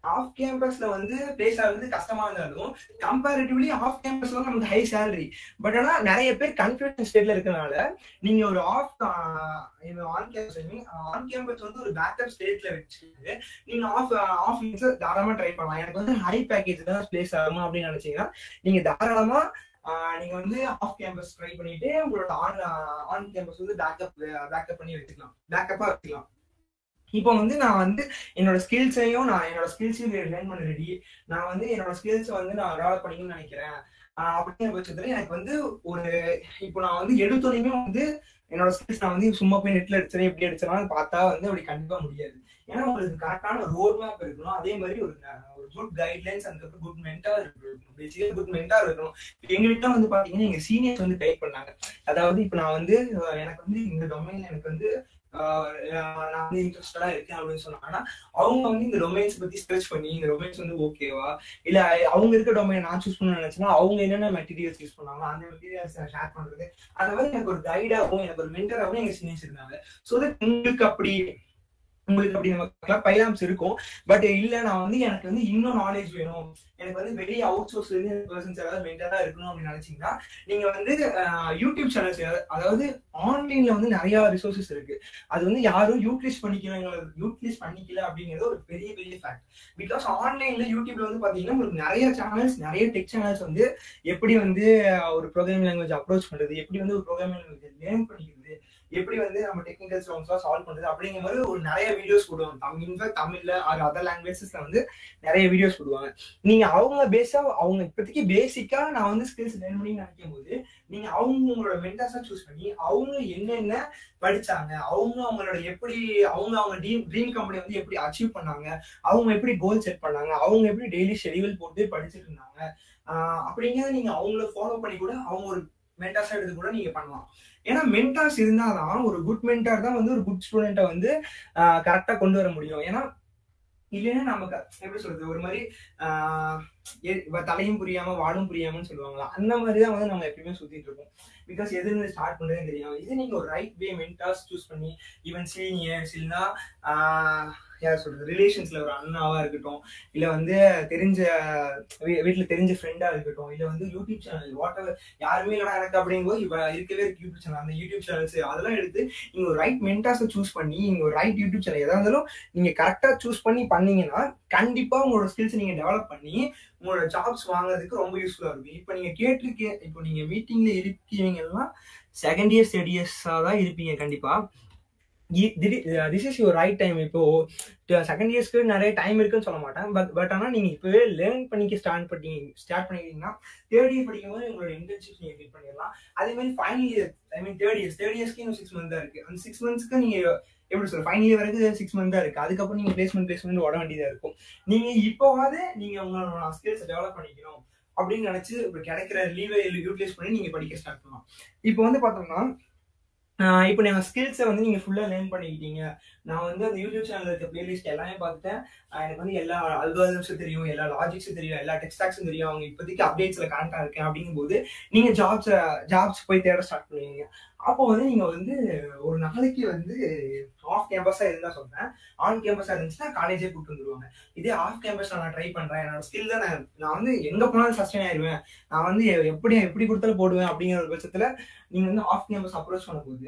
ஆஃப் கேம்பஸ்ல வந்து பிளேஸ் ஆகுறது கஷ்டமா இருந்தாலும் கம்பேரிட்டிவ்லி ஆஃப் கேம்பஸ்ல நமக்கு ஹை சேலரி. பட் ஆனா நிறைய பேர் கன்ஃபியூஷன் ஸ்டேட்ல இருக்கனால நீங்க ஒரு ஆன் கேம்பஸ் வந்து ஒரு பேக்கப் ஸ்டேட்ல வச்சுட்டு நீங்க ஆஃப் தாராளமா ட்ரை பண்ணலாம். எனக்கு வந்து ஹை பேக்கேஜ் தான் பிளேஸ் ஆகணும் அப்படின்னு நினைச்சீங்கன்னா நீங்க தாராளமா நீங்க வந்து ஆஃப் கேம்பஸ் ட்ரை பண்ணிட்டு உங்களோட ஆன் கேம்பஸ் வந்து பேக்கப் பண்ணி வச்சுக்கலாம். இப்போ வந்து நான் வந்து என்னோட ஸ்கில்ஸையும் லேர்ன் பண்ண ரெடி. நான் வந்து என்னோட ஸ்கில்ஸை வந்து நான் டெவலப் பண்ணிக்கணும்னு நினைக்கிறேன். அப்படிங்கிற பட்சத்துல எனக்கு வந்து இப்போ நான் வந்து எடுத்தோடையுமே வந்து என்னோட ஸ்கில்ஸ் நான் வந்து சும்மா போய் நெட்ல அடிச்சேன் எப்படி அடிச்சேன்னு பார்த்தா வந்து அப்படி கண்டிப்பா முடியாது. ஏன்னா உங்களுக்கு கரெக்டான ரோட் மேப் இருக்கணும், அதே மாதிரி ஒரு குட் கைட்லைன்ஸ், அதுக்கப்புறம் குட் மென்டார் இருக்கணும். பேசிக்கா குட் மென்டார் இருக்கணும். எங்ககிட்ட வந்து பாத்தீங்கன்னா எங்க சீனியர்ஸ் வந்து கைட் பண்ணாங்க. அதாவது இப்போ நான் வந்து எனக்கு வந்து இந்த டொமைன்ல எனக்கு வந்து நான் வந்து இன்ட்ரெஸ்டடா இருக்கேன் அப்படின்னு சொன்னாங்கன்னா அவங்க வந்து இந்த டொமைன்ஸ் பத்தி சர்ச் பண்ணி இந்த டொமைன்ஸ் வந்து ஓகேவா இல்ல அவங்க இருக்க டொமைன் நான் சூஸ் பண்ண நினைச்சேன்னா அவங்க என்னென்ன மெட்டீரியல்ஸ் யூஸ் பண்ணாங்க அந்த மெட்டீரியல்ஸ் ஷேர் பண்றது, அந்த மாதிரி எனக்கு ஒரு கைடாகவும் எனக்கு ஒரு மென்டராகவும் எங்க சீனியர்ஸ் இருந்தாங்க. ஸோ தட் உங்களுக்கு அப்படி நம்ம பைலாம்ஸ் இருக்கும். பட் இல்ல நான் வந்து எனக்கு வந்து இன்னும் நாலேஜ் வேணும், எனக்கு வந்து வெளியே அவுட் சோர்ஸ் பர்சன்ஸ் ஏதாவது மென்டரா இருக்கணும் அப்படின்னு நினைச்சீங்கன்னா நீங்க வந்து யூடியூப் சேனல்ஸ், அதாவது ஆன்லைன்ல வந்து நிறைய ரிசோர்சஸ் இருக்கு. அது வந்து யாரும் யூட்டிலைஸ் பண்ணிக்கல அப்படிங்கிறது ஒரு பெரிய ஃபேக்ட். பிகாஸ் ஆன்லைன்ல யூடியூப்ல வந்து பாத்தீங்கன்னா உங்களுக்கு நிறைய டெக் சேனல்ஸ் வந்து எப்படி வந்து ஒரு ப்ரோக்ராமிங் லாங்குவேஜ் அப்ரோச் பண்றது, எப்படி வந்து ஒரு ப்ரோக்ராமிங் லாங்குவேஜ் லேர்ன் பண்ணிக்கிறது, எப்படி வந்து நம்ம டெக்னிக்கல் ப்ராப்ளம்ஸ்லாம் சால்வ் பண்றது அப்படிங்கிற மாதிரி ஒரு நிறைய வீடியோஸ் போடுவாங்க. தமிழ்ல அதர் லாங்குவேஜஸ்ல வந்து நிறைய வீடியோஸ் போடுவாங்க. நீங்க அவங்க இப்போதைக்கு பேசிக்கா நான் வந்து ஸ்கில்ஸ் லேர்ன் பண்ணி நினைக்கும் போது நீங்க அவங்களோட மென்டார்ஸா சூஸ் பண்ணி அவங்க என்னென்ன படிச்சாங்க, அவங்களோட எப்படி அவங்க ட்ரீம் கம்பெனி வந்து எப்படி அச்சீவ் பண்ணாங்க, அவங்க எப்படி கோல் செட் பண்ணாங்க, அவங்க எப்படி டெய்லி ஷெடியூல் போட்டு படிச்சுட்டு இருந்தாங்க அப்படிங்கிறத நீங்க அவங்கள ஃபாலோ பண்ணி கூட அவங்க ஒரு மென்டார்ஸா எடுத்து கூட நீங்க பண்ணலாம். ஏன்னா மென்டார்ஸ் இருந்தாதான் ஒரு குட் மென்டார் தான் வந்து ஒரு குட் ஸ்டூடெண்ட்டை வந்து கரெக்டா கொண்டு வர முடியும். ஏன்னா இல்லைன்னா நமக்கு எப்படி சொல்றது, ஒரு மாதிரி தலையும் புரியாம வாடும் புரியாமன்னு சொல்லுவாங்களா, அந்த மாதிரிதான் வந்து நம்ம எப்பயுமே சுத்திட்டு இருக்கோம். பிகாஸ் எதுன்னு ஸ்டார்ட் பண்றதுன்னு தெரியும். இது நீங்க ஒரு ரைட் வே மென்டார்ஸ் சூஸ் பண்ணி ஈவன் சீனியர்ஸ் இல்லைன்னா யார் சொல்றது ரிலேஷன்ஸ்ல ஒரு அண்ணாவா இருக்கட்டும், இல்ல வந்து வீட்டுல தெரிஞ்ச ஃப்ரெண்டா இருக்கட்டும், இல்ல வந்து யூடியூப் சேனல் வாட் எவர் யாருமே இல்லடா எனக்கு அப்படிங்கும்போது இப்ப இருக்கவே இருக்கு யூடியூப் சேனல், அந்த யூடியூப் சேனல்ஸ் அதெல்லாம் எடுத்து நீங்க ஒரு ரைட் மென்டார்ஸை சூஸ் பண்ணி நீங்க ஒரு ரைட் யூடியூப் சேனல் எதா இருந்தாலும் நீங்க கரெக்டா சூஸ் பண்ணி பண்ணீங்கன்னா கண்டிப்பா உங்களோட ஸ்கில்ஸ் நீங்க டெவலப் பண்ணி உங்களோட ஜாப்ஸ் வாங்குறதுக்கு ரொம்ப யூஸ்ஃபுல்லா இருக்கும். இப்ப நீங்க இப்போ நீங்க மீட்டிங்ல இருக்கீங்கன்னா செகண்ட் இயர்ஸ் தேர்ட் இயர்ஸா தான் இருப்பீங்க கண்டிப்பா. This is your right time. இப்போ செகண்ட் இயர்ஸ்க்கு நிறைய டைம் இருக்குன்னு சொல்ல மாட்டேன். பட் ஆனால் நீங்கள் இப்போவே லேர்ன் பண்ணிக்க ஸ்டார்ட் பண்ணிக்கிட்டீங்கன்னா தேர்ட் இயர் படிக்கும்போது உங்களோட இன்டர்ன்ஷிப் நீங்கள் ஃபில் பண்ணிடலாம். அதே மாதிரி ஃபைனல் இயர், ஐ மீன் தேர்ட் இயர்ஸ்க்கு இன்னும் 6 மந்த் தான் இருக்கு. அந்த 6 மந்த்ஸ்க்கு நீங்கள் எப்படி சொல்ற ஃபைனல் இயர் வரைக்கும் 6 மந்த் தான் இருக்கு. அதுக்கப்புறம் நீங்க பிளேஸ்மெண்ட் ஓட வேண்டியதா இருக்கும். நீங்க இப்போவாது நீங்க உங்களோட ஸ்கில்ஸ் டெவலப் பண்ணிக்கணும் அப்படின்னு நினைச்சு இப்போ கிடைக்கிற லீவை யூட்டிலைஸ் பண்ணி நீங்க படிக்க ஸ்டார்ட் பண்ணலாம். இப்போ வந்து பார்த்தோம்னா இப்போ நான் ஸ்கில்ஸை வந்து நீங்கள் ஃபுல்லாக லேர்ன் பண்ணிக்கிட்டீங்க. நான் வந்து அந்த யூடியூப் சேனலில் இருக்க பிளேலிஸ்ட் எல்லாமே பார்த்துட்டேன். எனக்கு வந்து எல்லா அல்காரிதம்ஸும் தெரியும், எல்லா லாஜிக்ஸும் தெரியும், எல்லா டெக்ஸ்டாக்ஸும் தெரியும். அவங்க இப்போதைக்கு அப்டேட்ஸில் கனெக்டாக இருக்கேன் அப்படிங்கும்போது நீங்கள் ஜாப்ஸ் போய் தேட ஸ்டார்ட் பண்ணுவீங்க. அப்போ வந்து நீங்கள் வந்து ஒரு நாளைக்கு வந்து ஆஃப் கேம்பஸாக இருந்தால் சொல்கிறேன், ஆன் கேம்பஸாக இருந்துச்சுன்னா காலேஜே கூப்பிட்டு வந்துடுவாங்க. இதே ஆஃப் கேம்பஸில் நான் ட்ரை பண்ணுறேன், என்னோட ஸ்கில் தான் நான் வந்து எங்கே போனாலும் சஸ்டெயின் ஆயிடுவேன், நான் வந்து எப்படி கொடுத்தாலும் போடுவேன் அப்படிங்கிற ஒரு பட்சத்தில் நீங்கள் வந்து ஆஃப் கேம்பஸ் அப்ரோச் பண்ணும்போது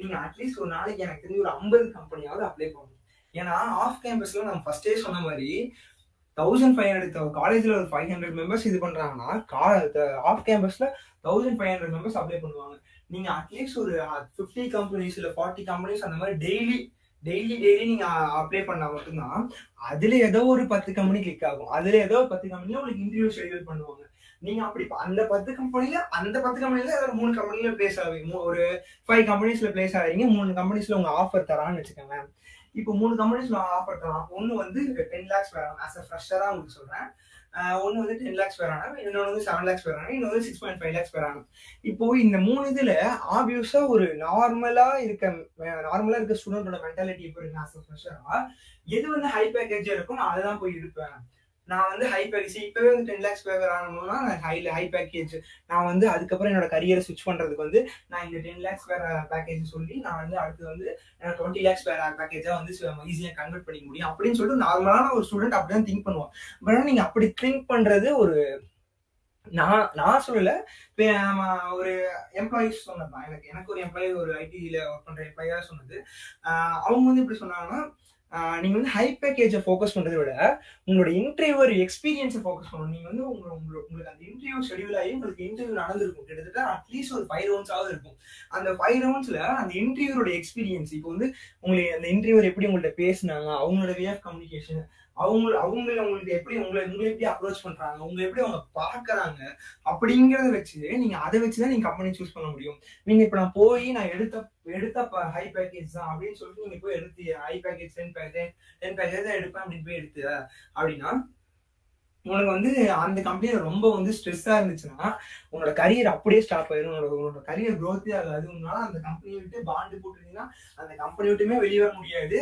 நீங்க அட்லீஸ்ட் ஒரு நாளைக்கு எனக்கு தெரிஞ்சு ஒரு 50 கம்பெனியாவது அப்ளை பண்ணணும். ஏன்னா ஆஃப் கேம்பஸ்ல நம்ம ஃபர்ஸ்டே சொன்ன மாதிரி 1500 காலேஜ்ல ஒரு 500 மெம்பர்ஸ் இது பண்றாங்கன்னா ஆஃப் கேம்பஸ்ல 1500 மெம்பர்ஸ் அப்ளை பண்ணுவாங்க. நீங்க அட்லீஸ்ட் ஒரு 50 கம்பெனிஸ் இல்ல 40 கம்பெனிஸ் அந்த மாதிரி டெய்லி நீங்க அப்ளை பண்ணா மட்டும்தான் அதுல ஏதோ ஒரு 10 கம்பெனி கிளிக் ஆகும். அதுல ஏதோ 10 கம்பெனில உங்களுக்கு இன்டர்வியூ ஷெட்யூல் பண்ணுவாங்க. நீங்க அப்படி அந்த 10 கம்பெனில ஏதாவது 3 கம்பெனில பிளேஸ் ஆவீங்க, ஒரு 5 கம்பெனிஸ்ல பிளேஸ் ஆவீங்க. 3 கம்பெனிஸ்ல உங்க ஆஃபர் தரான்னு வச்சுக்கோங்க. இப்போ 3 கம்பெனிஸ்ல ஆஃபர் தரான். ஒன்னு வந்து 10 lakhs per annum as a fresher உங்களுக்கு சொல்றேன். ஒன்னு வந்து 10 lakhs per annum, இன்னொன்னு வந்து 7 lakhs per annum, இன்னொரு 6.5 lakhs per annum. இப்போ இந்த 3 இதுல ஆப்வியஸா ஒரு நார்மலா இருக்க ஸ்டூடெண்டோட மென்டாலிட்டி இப்போ இருக்கு. as a fresher எது வந்து ஹை பேக்கேஜா இருக்கும் நான் அதுதான் போய் எடுப்பேன். நான் வந்து ஹை பேக்கேஜ் இப்பவே வந்து 10 lakhs per ஆகணும்னா ஹை பேக்கேஜ் நான் வந்து அதுக்கப்புறம் என்னோட கரியரை ஸ்விட்ச் பண்றதுக்கு வந்து நான் இந்த 10 lakhs per பேக்கேஜ் சொல்லி நான் வந்து அடுத்து வந்து 20 lakhs per பேக்கேஜா வந்து ஈஸியா கன்வெர்ட் பண்ணிக்க முடியும் அப்படின்னு சொல்லிட்டு நார்மலான ஒரு ஸ்டூடெண்ட் அப்படிதான் திங்க் பண்ணுவான். பட் நீங்க அப்படி திங்க் பண்றது ஒரு நான் சொல்லல, ஒரு எம்ப்ளாயிஸ் சொன்னதுதான். எனக்கு ஒரு எம்ப்ளாயி, ஒரு ஐடில ஒர்க் பண்ற எம்ப்ளாயா சொன்னது. அவங்க வந்து இப்படி சொன்னாங்கன்னா, நீங்க வந்து ஹை பேக்கேஜை ஃபோக்கஸ் பண்றதை விட உங்களோட இன்டர்வியூ எக்ஸ்பீரியன்ஸை ஃபோக்கஸ் பண்ணணும். நீங்க வந்து உங்களுக்கு அந்த இன்டர்வியூ ஷெடியூல் ஆகி உங்களுக்கு இன்டர்வியூ நடந்திருக்கும், கிட்டத்தட்ட அட்லீஸ்ட் ஒரு 5 ரவுண்ட்ஸாவது இருக்கும். அந்த 5 ரவுண்ட்ஸ்ல அந்த இன்டர்வியூரோட எக்ஸ்பீரியன்ஸ், இப்போ வந்து உங்களுக்கு அந்த இன்டர்வியூர் எப்படி உங்கள்ட்ட பேசினாங்க, அவங்களோட வே ஆஃப் கம்யூனிகேஷன், உங்களுக்கு எப்படி உங்களை எப்படி அப்ரோச் பண்றாங்க, உங்களை எப்படி அவங்க பாக்குறாங்க அப்படிங்கறத வச்சு நீங்க அதை வச்சுதான் நீங்க கம்பெனி சூஸ் பண்ண முடியும். நீங்க இப்ப நான் போய் நான் எடுத்த ஹை பேக்கேஜ் தான் அப்படின்னு சொல்லிட்டு நீங்க போய் எடுத்து ஹை பேக்கேஜ் 10 பேக்கேஜ் தான் எடுப்பேன் அப்படின்னு போய் எடுத்து அப்படின்னா உனக்கு வந்து அந்த கம்பெனியில ரொம்ப வந்து ஸ்ட்ரெஸ்ஸா இருந்துச்சுன்னா உன்னோட கரியர் அப்படியே ஸ்டாப் ஆயிடும். உன்னோட கரியர் க்ரோத்தே ஆகாது. உன்னால அந்த கம்பெனியை விட்டு பாண்டு போட்டுருந்தீங்கன்னா அந்த கம்பெனி விட்டுமே வெளியே வர முடியாது.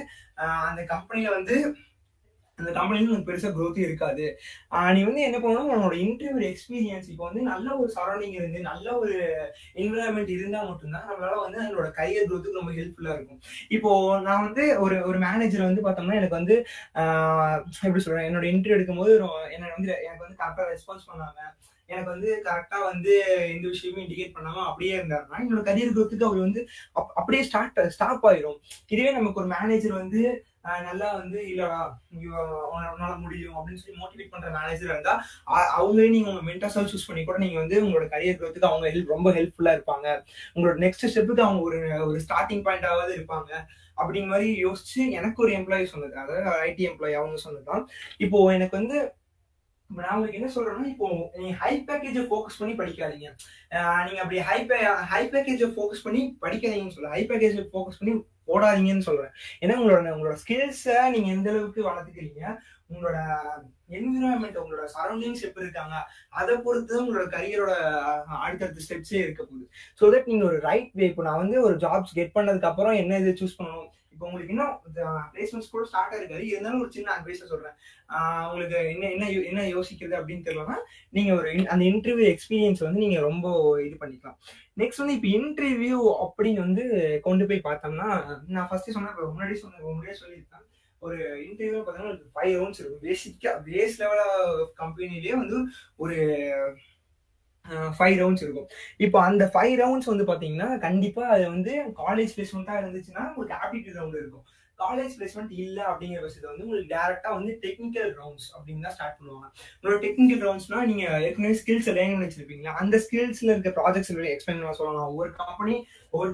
அந்த கம்பெனில வந்து உங்களுக்கு பெருசா க்ரோத்தே இருக்காது. நீ வந்து என்ன பண்ணணும், உன்னோட இன்டர்வியூ எக்ஸ்பீரியன்ஸ் இப்போ வந்து நல்ல ஒரு சரௌண்டிங் இருந்து நல்ல ஒரு என்விரான்மெண்ட் இருந்தா மட்டும்தான் நம்மளால வந்து என்னோட கரியர் க்ரோத்துக்கு ரொம்ப ஹெல்ப்ஃபுல்லா இருக்கும். இப்போ நான் வந்து ஒரு மேனேஜர் வந்து பார்த்தோம்னா எனக்கு வந்து எப்படி சொல்றேன், என்னோட இன்டர்வியூ எடுக்கும்போது எனக்கு வந்து கரெக்டா ரெஸ்பான்ஸ் பண்ணாம, எனக்கு வந்து கரெக்டா வந்து எந்த விஷயமும் இண்டிகேட் பண்ணாம அப்படியே இருந்தாருன்னா என்னோட கரியர் க்ரோத்துக்கு அவர் வந்து அப்படியே ஸ்டாப் ஆயிரும். இதுவே நமக்கு ஒரு மேனேஜர் வந்து நல்லா வந்து இல்லடா உன்னால முடியும் அப்படின்னு சொல்லி மோட்டிவேட் பண்ற மேனேஜர் இருந்தா அவங்களே நீங்க உங்க மென்டர்ஸா சூஸ் பண்ணி கூட நீங்க வந்து உங்களோட கரியர் க்ரோத்துக்கு அவங்க ரொம்ப ஹெல்ப்ஃபுல்லா இருப்பாங்க. உங்களோட நெக்ஸ்ட் ஸ்டெப்புக்கு அவங்க ஒரு ஸ்டார்டிங் பாயிண்டாவது இருப்பாங்க அப்படிங்கிற மாதிரி யோசிச்சு எனக்கு ஒரு எம்ப்ளாயி சொன்னது, அதாவது ஐடி எம்ப்ளாயி அவங்க சொன்னதுதான். இப்போ எனக்கு வந்து நான் உங்களுக்கு என்ன சொல்றேன்னா, இப்போ நீங்க ஹை பேக்கேஜை ஃபோக்கஸ் பண்ணி படிக்காதீங்க. நீங்க அப்படி ஹை பேக்கேஜை ஃபோக்கஸ் பண்ணி படிக்காதீங்கன்னு சொல்ல, ஹை பேக்கேஜை ஃபோக்கஸ் பண்ணி போடாதீங்கன்னு சொல்றேன். ஏன்னா உங்களோட ஸ்கில்ஸை நீங்க எந்த அளவுக்கு வளர்த்துக்கிறீங்க, உங்களோட என்விரான்மெண்ட், உங்களோட சரௌண்டிங்ஸ் எப்படி இருக்காங்க, அதை பொறுத்து உங்களோட கரியரோட அடுத்தடுத்த ஸ்டெப்ஸே இருக்க போகுது. ஸோ தட் நீங்க ஒரு ரைட் வே, இப்போ நான் வந்து ஒரு ஜாப்ஸ் கெட் பண்ணதுக்கு அப்புறம் என்ன இது சூஸ் பண்ணணும், இப்போ உங்களுக்கு இன்னும் பிளேஸ்மெண்ட்ஸ் கூட ஸ்டார்ட் ஆயிருக்காரு, இருந்தாலும் ஒரு சின்ன அட்வைஸை சொல்றேன். உங்களுக்கு என்ன யோசிக்கிறது அப்படின்னு தெரியலன்னா நீங்க அந்த இன்டர்வியூ எக்ஸ்பீரியன்ஸ் வந்து நீங்க ரொம்ப இது பண்ணிக்கலாம். நெக்ஸ்ட் வந்து இப்போ இன்டர்வியூ அப்படின்னு வந்து கொண்டு போய் பார்த்தோம்னா, நான் ஃபர்ஸ்ட் சொன்னேன், முன்னாடியே சொல்லியிருக்கேன், ஒரு இன்டர்வியூ பார்த்தீங்கன்னா 5 ரவுண்ட்ஸ் இருக்கும். பேஸ் லெவல் கம்பெனிலேயே வந்து ஒரு 5 ரவுண்ட்ஸ் இருக்கும். இப்போ அந்த 5 ரவுண்ட்ஸ் வந்து பாத்தீங்கன்னா கண்டிப்பா அது வந்து காலேஜ் பிளேஸ்மெண்டா இருந்துச்சுன்னா உங்களுக்கு ஆப்டிடியூட் ரவுண்ட் இருக்கும். காலேஜ் பிளேஸ்மெண்ட் இல்லை அப்படிங்கிற பட்சத்தை வந்து உங்களுக்கு டேரக்டா வந்து டெக்னிக்கல் ரவுண்ட்ஸ் அப்படின்னு தான் ஸ்டார்ட் பண்ணுவாங்க. உங்களோட டெக்னிக்கல் ரவுண்ட்ஸ்னா நீங்க ஏற்கனவே ஸ்கில்ஸ் லேர்ன் பண்ணி வச்சிருப்பீங்களா, அந்த ஸ்கில்ஸ்ல இருக்க ப்ராஜெக்ட்ஸ் எக்ஸ்பிளைன் பண்ண சொல்லலாம். ஒவ்வொரு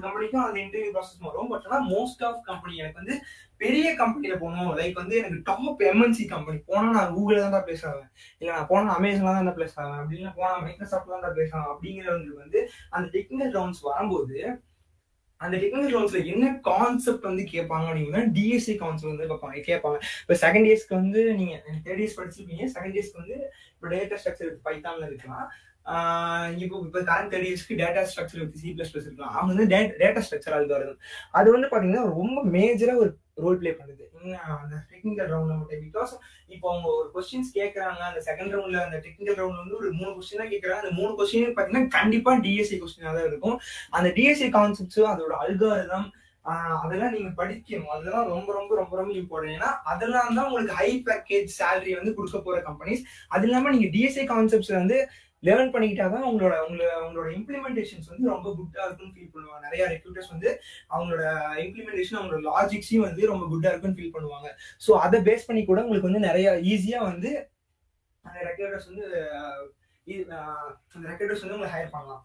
கம்பெனிக்கும் அந்த இன்டர்வியூ ப்ராசஸ் வரும். பட் ஆனால் மோஸ்ட் ஆஃப் கம்பெனி எனக்கு வந்து பெரிய கம்பெனியில போகணும், லைக் வந்து எனக்கு டாப் எம்என்சி கம்பெனி போனா நான் கூகுள் தான் பிளேஸ் ஆவேன், இல்லை நான் போனா அமேசான்ல தான் பிளேஸ் ஆவேன், அப்படின்னு போனா மைக்ரோசாஃப்ட்ல தான் பிளேஸ் ஆகும் அப்படிங்கிறவங்களுக்கு வந்து அந்த டெக்னிக்கல் ரவுண்ட்ஸ் வரும்போது அந்த டெக்னிக்கல் ரவுண்ட்ஸ்ல என்ன கான்செப்ட் வந்து கேட்பாங்க அப்படின்னா டிஎஸ்சி கான்செப்ட் வந்து கேட்பாங்க. இப்போ செகண்ட் இயர்ஸ்க்கு வந்து நீங்க தேர்ட் இயர்ஸ் படிச்சிருப்பீங்க, செகண்ட் இயர்ஸ்க்கு வந்து இப்போ டேட்டா ஸ்ட்ரக்சர் வித் பைத்தான்ல இருக்கலாம். இப்போ கரண்ட் தேர்ட் இயர்ஸ்க்கு டேட்டா ஸ்ட்ரக்சர் வித் C++ இருக்கலாம். அவங்க வந்து டேட்டா ஸ்ட்ரக்சர் அல்காரிதம் அது வந்து பாத்தீங்கன்னா ரொம்ப மேஜரா ஒரு ரோல் பிளே பண்ணுது அந்த டெக்னிக்கல் ரவுண்ட்ல மட்டும். பிகாஸ் இப்போ அவங்க ஒரு கொஸ்டின்ஸ் கேட்கறாங்க, அந்த செகண்ட் ரவுண்ட்ல அந்த டெக்னிக்கல் ரவுண்ட்ல வந்து ஒரு 3 கொஸ்டினா கேட்கறாங்க. அந்த 3 கொஸ்டின் பாத்தீங்கன்னா கண்டிப்பா டிஎஸ்சி கொஸ்டினா தான் இருக்கும். அந்த டிஎஸ்சி கான்செப்ட்ஸ் அதோட அல்காரிதம் அதெல்லாம் நீங்க படிக்கணும். அதெல்லாம் ரொம்ப ரொம்ப ரொம்ப ரொம்ப இம்பார்ட்டன்ட். ஏன்னா அதெல்லாம் தான் உங்களுக்கு ஹை பேக்கேஜ் சேலரி வந்து கொடுக்க போற கம்பெனிஸ். அது இல்லாம நீங்க டிஎஸ்சி கான்செப்ட்ஸ் வந்து லேர்ன் பண்ணிக்கிட்டாதான் உங்களோட இம்ப்ளிமெண்டேஷன்ஸ் வந்து ரொம்ப குட்டா இருக்குன்னு ஃபீல் பண்ணுவாங்க. நிறைய ரெக்ரூட்டர்ஸ் வந்து அவங்களோட இம்ப்ளிமெண்டேஷன் அவங்களோட லாஜிக்ஸையும் வந்து ரொம்ப குட்டா இருக்குன்னு ஃபீல் பண்ணுவாங்க. ஸோ அதை பேஸ் பண்ணி கூட உங்களுக்கு வந்து நிறைய ஈஸியா வந்து அந்த ரெக்ரூட்டர்ஸ் வந்து உங்களை ஹையர் பண்ணலாம்.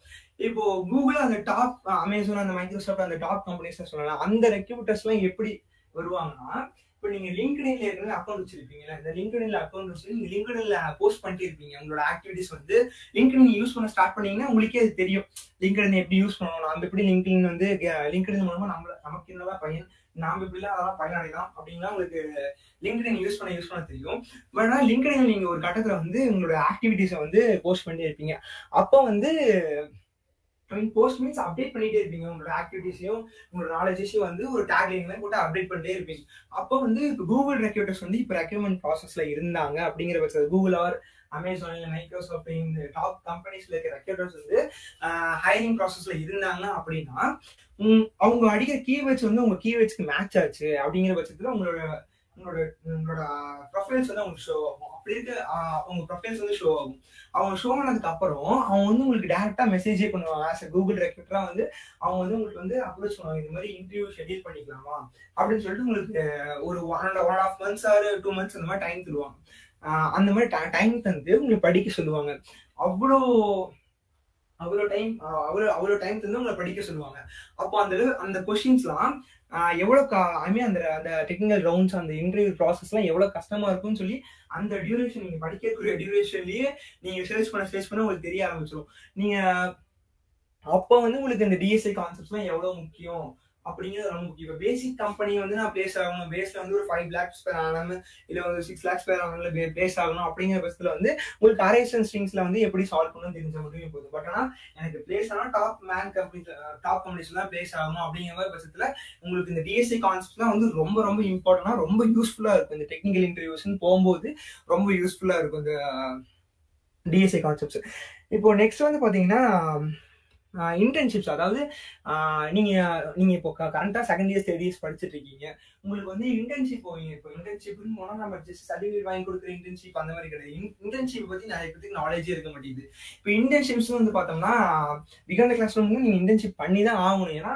இப்போ கூகுள் அந்த டாப் அமேசான் அந்த மைக்ரோசாஃப்ட் அந்த டாப் கம்பெனிஸ் சொல்லலாம். அந்த ரெக்ரூட்டர்ஸ் எல்லாம் எப்படி வருவாங்கன்னா, இப்போ நீங்க லிங்க்டின்ல ஏற்கனவே அக்கௌண்ட் வச்சிருப்பீங்களா, இந்த லிங்க்டின்ல அக்கௌண்ட் வச்சு நீங்க லிங்க்டின்ல போஸ்ட் பண்ணிட்டு இருப்பீங்க. உங்களோட ஆக்டிவிட்டிஸ் வந்து லிங்க்டின் யூஸ் பண்ண ஸ்டார்ட் பண்ணீங்கன்னா உங்களுக்கே அது தெரியும் லிங்க்டின் எப்படி யூஸ் பண்ணணும், நம்ம எப்படி லிங்க்டின் வந்து லிங்க்டின் மூலமா நமக்கு என்னதான் பயன், நாம இப்படிலாம் அதெல்லாம் பயனடையலாம் அப்படின்னா உங்களுக்கு லிங்க்டின் யூஸ் பண்ண தெரியும். பட் ஆனால் லிங்க்டின் நீங்க ஒரு கட்டத்துல வந்து உங்களோட ஆக்டிவிட்டிஸை வந்து போஸ்ட் பண்ணிட்டே இருப்பீங்க. அப்போ வந்து போஸ்ட் மீன்ஸ் அப்டேட் பண்ணிட்டே இருப்பீங்க. உங்களோட ஆக்டிவிட்டிஸையும் உங்களோட நாலேஜஸையும் வந்து ஒரு டேக்லைன்ல போட்டு அப்டேட் பண்ணிட்டே இருப்பீங்க. அப்போ வந்து இப்போ கூகுள் ரெக்ரூட்டர்ஸ் வந்து இப்போ ரெக்ரூட்மெண்ட் ப்ராசஸ்ல இருந்தாங்க அப்படிங்கிற பட்சத்தில் கூகுள் ஆர் அமேசான் இல்லை மைக்ரோசாஃப்ட் இந்த டாப் கம்பெனிஸ்ல இருக்க ரெக்ரூட்டர்ஸ் வந்து ஹைரிங் ப்ராசஸ்ல இருந்தாங்க அப்படின்னா அவங்க அடிக்கிற கீவேர்ட்ஸ் வந்து உங்க கீவேர்ட்ஸ்க்கு மேட்ச் ஆச்சு அப்படிங்கிற பட்சத்துல உங்களோட ப்ரொஃபைல்ஸ் வந்து அவங்க ஷோ ஆகும். அப்படி இருக்க அவங்க ப்ரொஃபைல்ஸ் வந்து ஷோ ஆகும். அவங்க ஷோ ஆனதுக்கு அப்புறம் அவங்க வந்து உங்களுக்கு டேரக்டா மெசேஜே பண்ணுவாங்க. ஆஸ் அ கூகுள் ரெக்ரூட்டரா வந்து அவங்க வந்து உங்களுக்கு வந்து அப்ரோச் பண்ணுவாங்க, இந்த மாதிரி இன்டர்வியூ ஷெட்யூல் பண்ணிக்கலாமா அப்படின்னு சொல்லிட்டு உங்களுக்கு ஒரு 1.5 months ஆர் 2 months அந்த மாதிரி டைம் தருவாங்க. அந்த மாதிரி டைம் தந்து உங்களுக்கு படிக்க சொல்லுவாங்க. அவ்வளோ டைம் தந்து உங்களை படிக்க சொல்லுவாங்க. அப்போ அந்த கொஸ்டின்ஸ்லாம் எவ்வளவு அந்த டெக்னிக்கல் ரவுண்ட்ஸ் அந்த இன்டர்வியூ ப்ராசஸ்லாம் எவ்வளவு கஷ்டமா இருக்கும்னு சொல்லி அந்த டியூரேஷன் நீங்க படிக்கக்கூடிய டியூரேஷன்லயே நீங்க சர்ச் பண்ண உங்களுக்கு தெரிய ஆரம்பிச்சிடும். நீங்க அப்போ வந்து உங்களுக்கு இந்த டிஎஸ்ஐ கான்செப்ட்ஸ்லாம் எவ்வளவு முக்கியம் அப்படிங்கிறது ரொம்ப முக்கியம். இப்போ பேசிக் கம்பெனி வந்து நான் பிளேஸ் ஆகணும், பேஸ்ல வந்து ஒரு 5 lakhs பேர் ஆகணும், இல்லை ஒரு 6 lakhs பேர் ஆகணும், பிளேஸ் ஆகணும் அப்படிங்கிற பட்சத்துல வந்து உங்களுக்கு அரேஸ் அண்ட் ஸ்ட்ரிங்ஸ்ல வந்து எப்படி சால்வ் பண்ணணும் தெரிஞ்ச மட்டுமே போதும். பட் ஆனால் எனக்கு பிளேஸ் ஆனால் டாப் கம்பெனிஸ் தான் பிளேஸ் ஆகணும் அப்படிங்கிற மாதிரி பட்சத்துல உங்களுக்கு இந்த டிஎஸ்சி கான்செப்ட்லாம் வந்து ரொம்ப ரொம்ப இம்பார்ட்டன்டா ரொம்ப யூஸ்ஃபுல்லா இருக்கும். இந்த டெக்னிக்கல் இன்டர்வியூஸ்ன்னு போகும்போது ரொம்ப யூஸ்ஃபுல்லா இருக்கும் இந்த டிஎஸ்சி கான்செப்ட்ஸ். இப்போ நெக்ஸ்ட் வந்து பாத்தீங்கன்னா இன்டர்ன்ஷிப்ஸ். அதாவது நீங்க இப்போ கரண்டா செகண்ட் இயர்ஸ் தேர்ட் இயர்ஸ் படிச்சுட்டு இருக்கீங்க, உங்களுக்கு வந்து இன்டர்ன்ஷிப் போவீங்க. இப்போ இன்டர்ன்ஷிப்னு போனா நம்ம ஜஸ்ட் சர்டிஃபிகேட் வாங்கி கொடுக்குற இன்டர்ன்ஷிப் அந்த மாதிரி கிடையாது. இன்டர்ன்ஷிப் பத்தி நிறைய பேருக்கு நாலேஜே இருக்க மாட்டேங்குது. இப்போ இன்டர்ன்ஷிப்ஸ் வந்து பார்த்தோம்னா பிகாண்ட் கிளாஸ் ரூம் நீங்க இன்டர்ன்ஷிப் பண்ணி தான் ஆகணும். ஏன்னா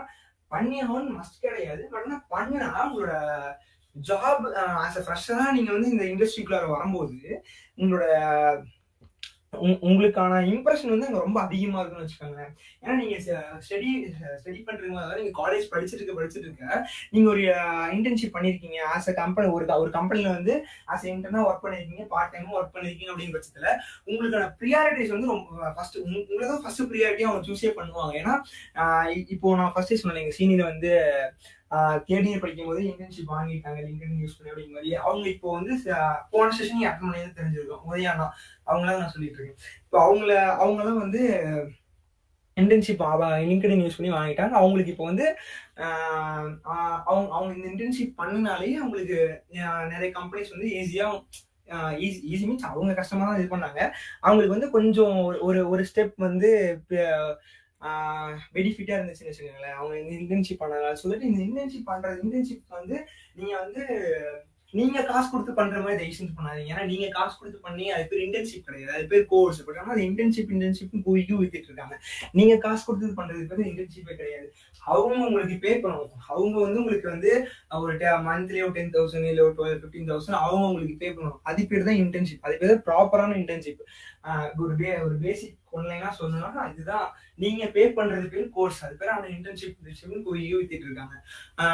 பண்ணி ஆகணும்னு மஸ்ட் கிடையாது. பட் ஆனால் பண்ணா உங்களோட ஜாப் ஆஸ் அ ஃப்ரெஷரா நீங்க வந்து இந்த இண்டஸ்ட்ரிக்குள்ளார வரும்போது உங்களுக்கான இம்ப்ரெஷன் வந்து அங்கே ரொம்ப அதிகமா இருக்குன்னு வச்சுக்கோங்களேன். ஏன்னா நீங்க ஸ்டடி பண்றீங்க, அதாவது நீங்க காலேஜ் படிச்சுட்டு இருக்க நீங்க ஒரு இன்டர்ன்ஷிப் பண்ணிருக்கீங்க ஆஸ் அ கம்பெனி, ஒரு கம்பெனில வந்து ஆஸ் இன்டர்னா ஒர்க் பண்ணிருக்கீங்க, பார்ட் டைமும் ஒர்க் பண்ணிருக்கீங்க அப்படிங்கிற பட்சத்துல உங்களுக்கான ப்ரியாரிட்டிஸ் வந்து ரொம்ப ஃபர்ஸ்ட் உங்களை தான் ஃபர்ஸ்ட் ப்ரியாரிட்டியா அவங்க சூஸே பண்ணுவாங்க. ஏன்னா இப்போ நான் ஃபர்ஸ்டே சொன்னேன், எங்க சீனியர் வந்து தேர்ட் இயர் படிக்கும் போது இன்டர்ன்ஷிப் வாங்கிட்டாங்க லிங்க்டின் யூஸ் பண்ணி அப்படிங்கிற மாதிரி. அவங்க இப்போ வந்து போன செஷன் நீங்க அட்டன் பண்ணி தெரிஞ்சிருக்கும் உதயானா, அவங்களாம் நான் சொல்லிட்டு இருக்கேன். இப்போ அவங்களாம் வந்து இன்டர்ன்ஷிப் லிங்க்டின் யூஸ் பண்ணி வாங்கிட்டாங்க. அவங்களுக்கு இப்போ வந்து அவங்க இந்த இன்டர்ன்ஷிப் பண்ணினாலே அவங்களுக்கு நிறைய கம்பெனிஸ் வந்து ஈஸி மீன்ஸ் அவங்க கஷ்டமா தான் இது பண்ணாங்க. அவங்களுக்கு வந்து கொஞ்சம் ஒரு ஸ்டெப் வந்து பெனிஃபிட்டா இருந்துச்சுன்னு வச்சுக்கோங்களேன். அவங்க இந்த இன்டர்ன்ஷிப் பண்ணாங்க சொல்லிட்டு இந்த இன்டர்ன்ஷிப் வந்து நீங்க வந்து நீங்க காசு கொடுத்து பண்ற மாதிரி தயவு செஞ்சு பண்ணாதீங்க. ஏன்னா நீங்க காசு கொடுத்து பண்ணி அது பேர் இன்டர்ன்ஷிப் கிடையாது, அது பேர் கோர்ஸ். பட் ஆனால் அது இன்டர்ன்ஷிப் கூவிக்கு வித்துட்டு இருக்காங்க. நீங்க காசு கொடுத்து பண்றது பேர் இன்டர்ன்ஷிப்பே கிடையாது. அவங்க உங்களுக்கு பே பண்ணுவாங்க. அவங்க வந்து உங்களுக்கு வந்து ஒரு மந்த்லி ஒரு 10,000 இல்லை ஒரு 15,000 அவங்க உங்களுக்கு பே பண்ணுவாங்க. அது பேர் தான் இன்டர்ன்ஷிப். அது பேர் தான் ப்ராப்பரான இன்டர்ன்ஷிப். ஒரு பேசிக் ஒன்லைனா சொல்லணும்னா இதுதான். நீங்க பே பண்றது பேர் கோர்ஸ், அது பேர் அவங்க இன்டர்ன்ஷிப் கூவிக்கு வித்துட்டு இருக்காங்க.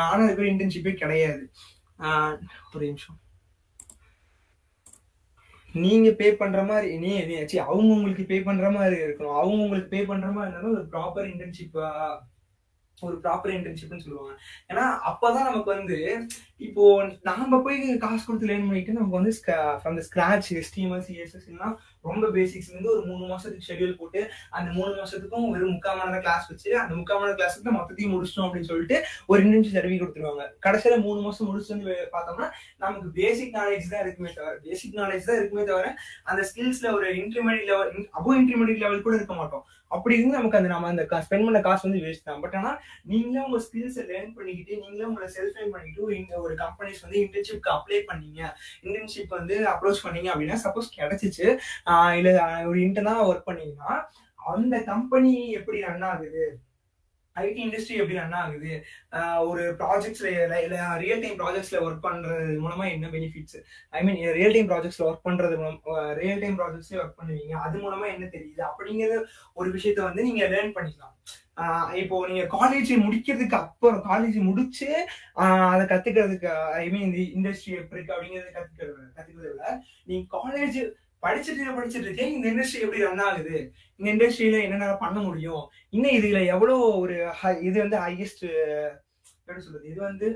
ஆனா அது பேர் இன்டர்ன்ஷிப்பே கிடையாது. ஒரு நிமிஷம். நீங்க பே பண்ற மாதிரி அவங்க உங்களுக்கு பே பண்ற மாதிரி இருக்கணும். அவங்க உங்களுக்கு பே பண்ற மாதிரி இருந்தாலும் ஒரு ப்ராப்பர் இன்டர்ன்ஷிப்னு சொல்லுவாங்க. ஏன்னா அப்பதான் நமக்கு வந்து இப்போ நாம போய் காசு கொடுத்து லேர்ன் பண்ணிட்டு நமக்கு வந்து from the scratch HTML CSS எல்லாம் ரொம்ப பேசிக்ஸ்ல இருந்து ஒரு 3 மாசத்துக்கு ஷெட்யூல் போட்டு அந்த 3 மாசத்துக்கும் வெறும் 3/4 மணி நேரம் கிளாஸ் வச்சு அந்த 3/4 மணி நேரம் கிளாஸ்க்கு மொத்தத்தையும் முடிச்சிட்டோம் அப்படின்னு சொல்லிட்டு ஒரு இன்டர்ன்ஷிப் சர்டிஃபிகேட் கொடுத்துருவாங்க. கடைசியில 3 மாசம் முடிச்சு வந்து பார்த்தோம்னா நமக்கு பேசிக் நாலேஜ் தான் இருக்குமே தவிர அந்த ஸ்கில்ஸ்ல ஒரு intermediate level above intermediate level கூட இருக்க மாட்டோம். அப்படி இருந்து நமக்கு நம்ம அந்த ஸ்பெண்ட் பண்ண காசு வந்து வேஸ்ட் தான். பட் ஆனா நீங்களே உங்க ஸ்கில்ஸை லேர்ன் பண்ணிக்கிட்டு நீங்களே உங்களை செல்ஃப் லேர்ன் பண்ணிக்கிட்டு ஒரு கம்பெனிஸ் வந்து இன்டர்ன்ஷிப்க்கு அப்ளை பண்ணீங்க, இன்டர்ன்ஷிப் வந்து அப்ரோச் பண்ணீங்க அப்படின்னா, சப்போஸ் கிடைச்சிச்சு இல்ல ஒரு இன்டர்னா ஒர்க் பண்ணீங்கன்னா அந்த கம்பெனி எப்படி ரன் ஆகுது, ஐடி இண்டஸ்ட்ரி எப்படி ரன் ஆகுது, ஒரு ப்ராஜெக்ட்ஸ்ல ரியல் டைம் ப்ராஜெக்ட்ஸ்ல ஒர்க் பண்றது மூலமா என்ன பெனிஃபிட்ஸ், ஐ மீன் ரியல் டைம் ப்ராஜெக்ட்ஸ்ல ஒர்க் பண்றது ரியல் டைம் ப்ராஜெக்ட்ஸ்ல ஒர்க் பண்ணுவீங்க, அது மூலமா என்ன தெரியுது அப்படிங்கிற ஒரு விஷயத்த வந்து நீங்க லேர்ன் பண்ணிக்கலாம். இப்போ நீங்க காலேஜ் முடிக்கிறதுக்கு அப்புறம் காலேஜ் முடிச்சு அதை கத்துக்கிறதுக்கு, ஐ மீன் இந்த இண்டஸ்ட்ரி எப்படி இருக்கு அப்படிங்கறத கத்துக்கிறத விட நீங்க காலேஜ் படிச்சுட்டு இருக்கேன் இந்த இண்டஸ்ட்ரி எப்படி ரன் ஆகுது, இந்த இண்டஸ்ட்ரியில என்னென்ன பண்ண முடியும், இன்னும் இதுல எவ்வளவு ஒரு இது வந்து ஹையஸ்ட் எப்படி சொல்றது, இது வந்து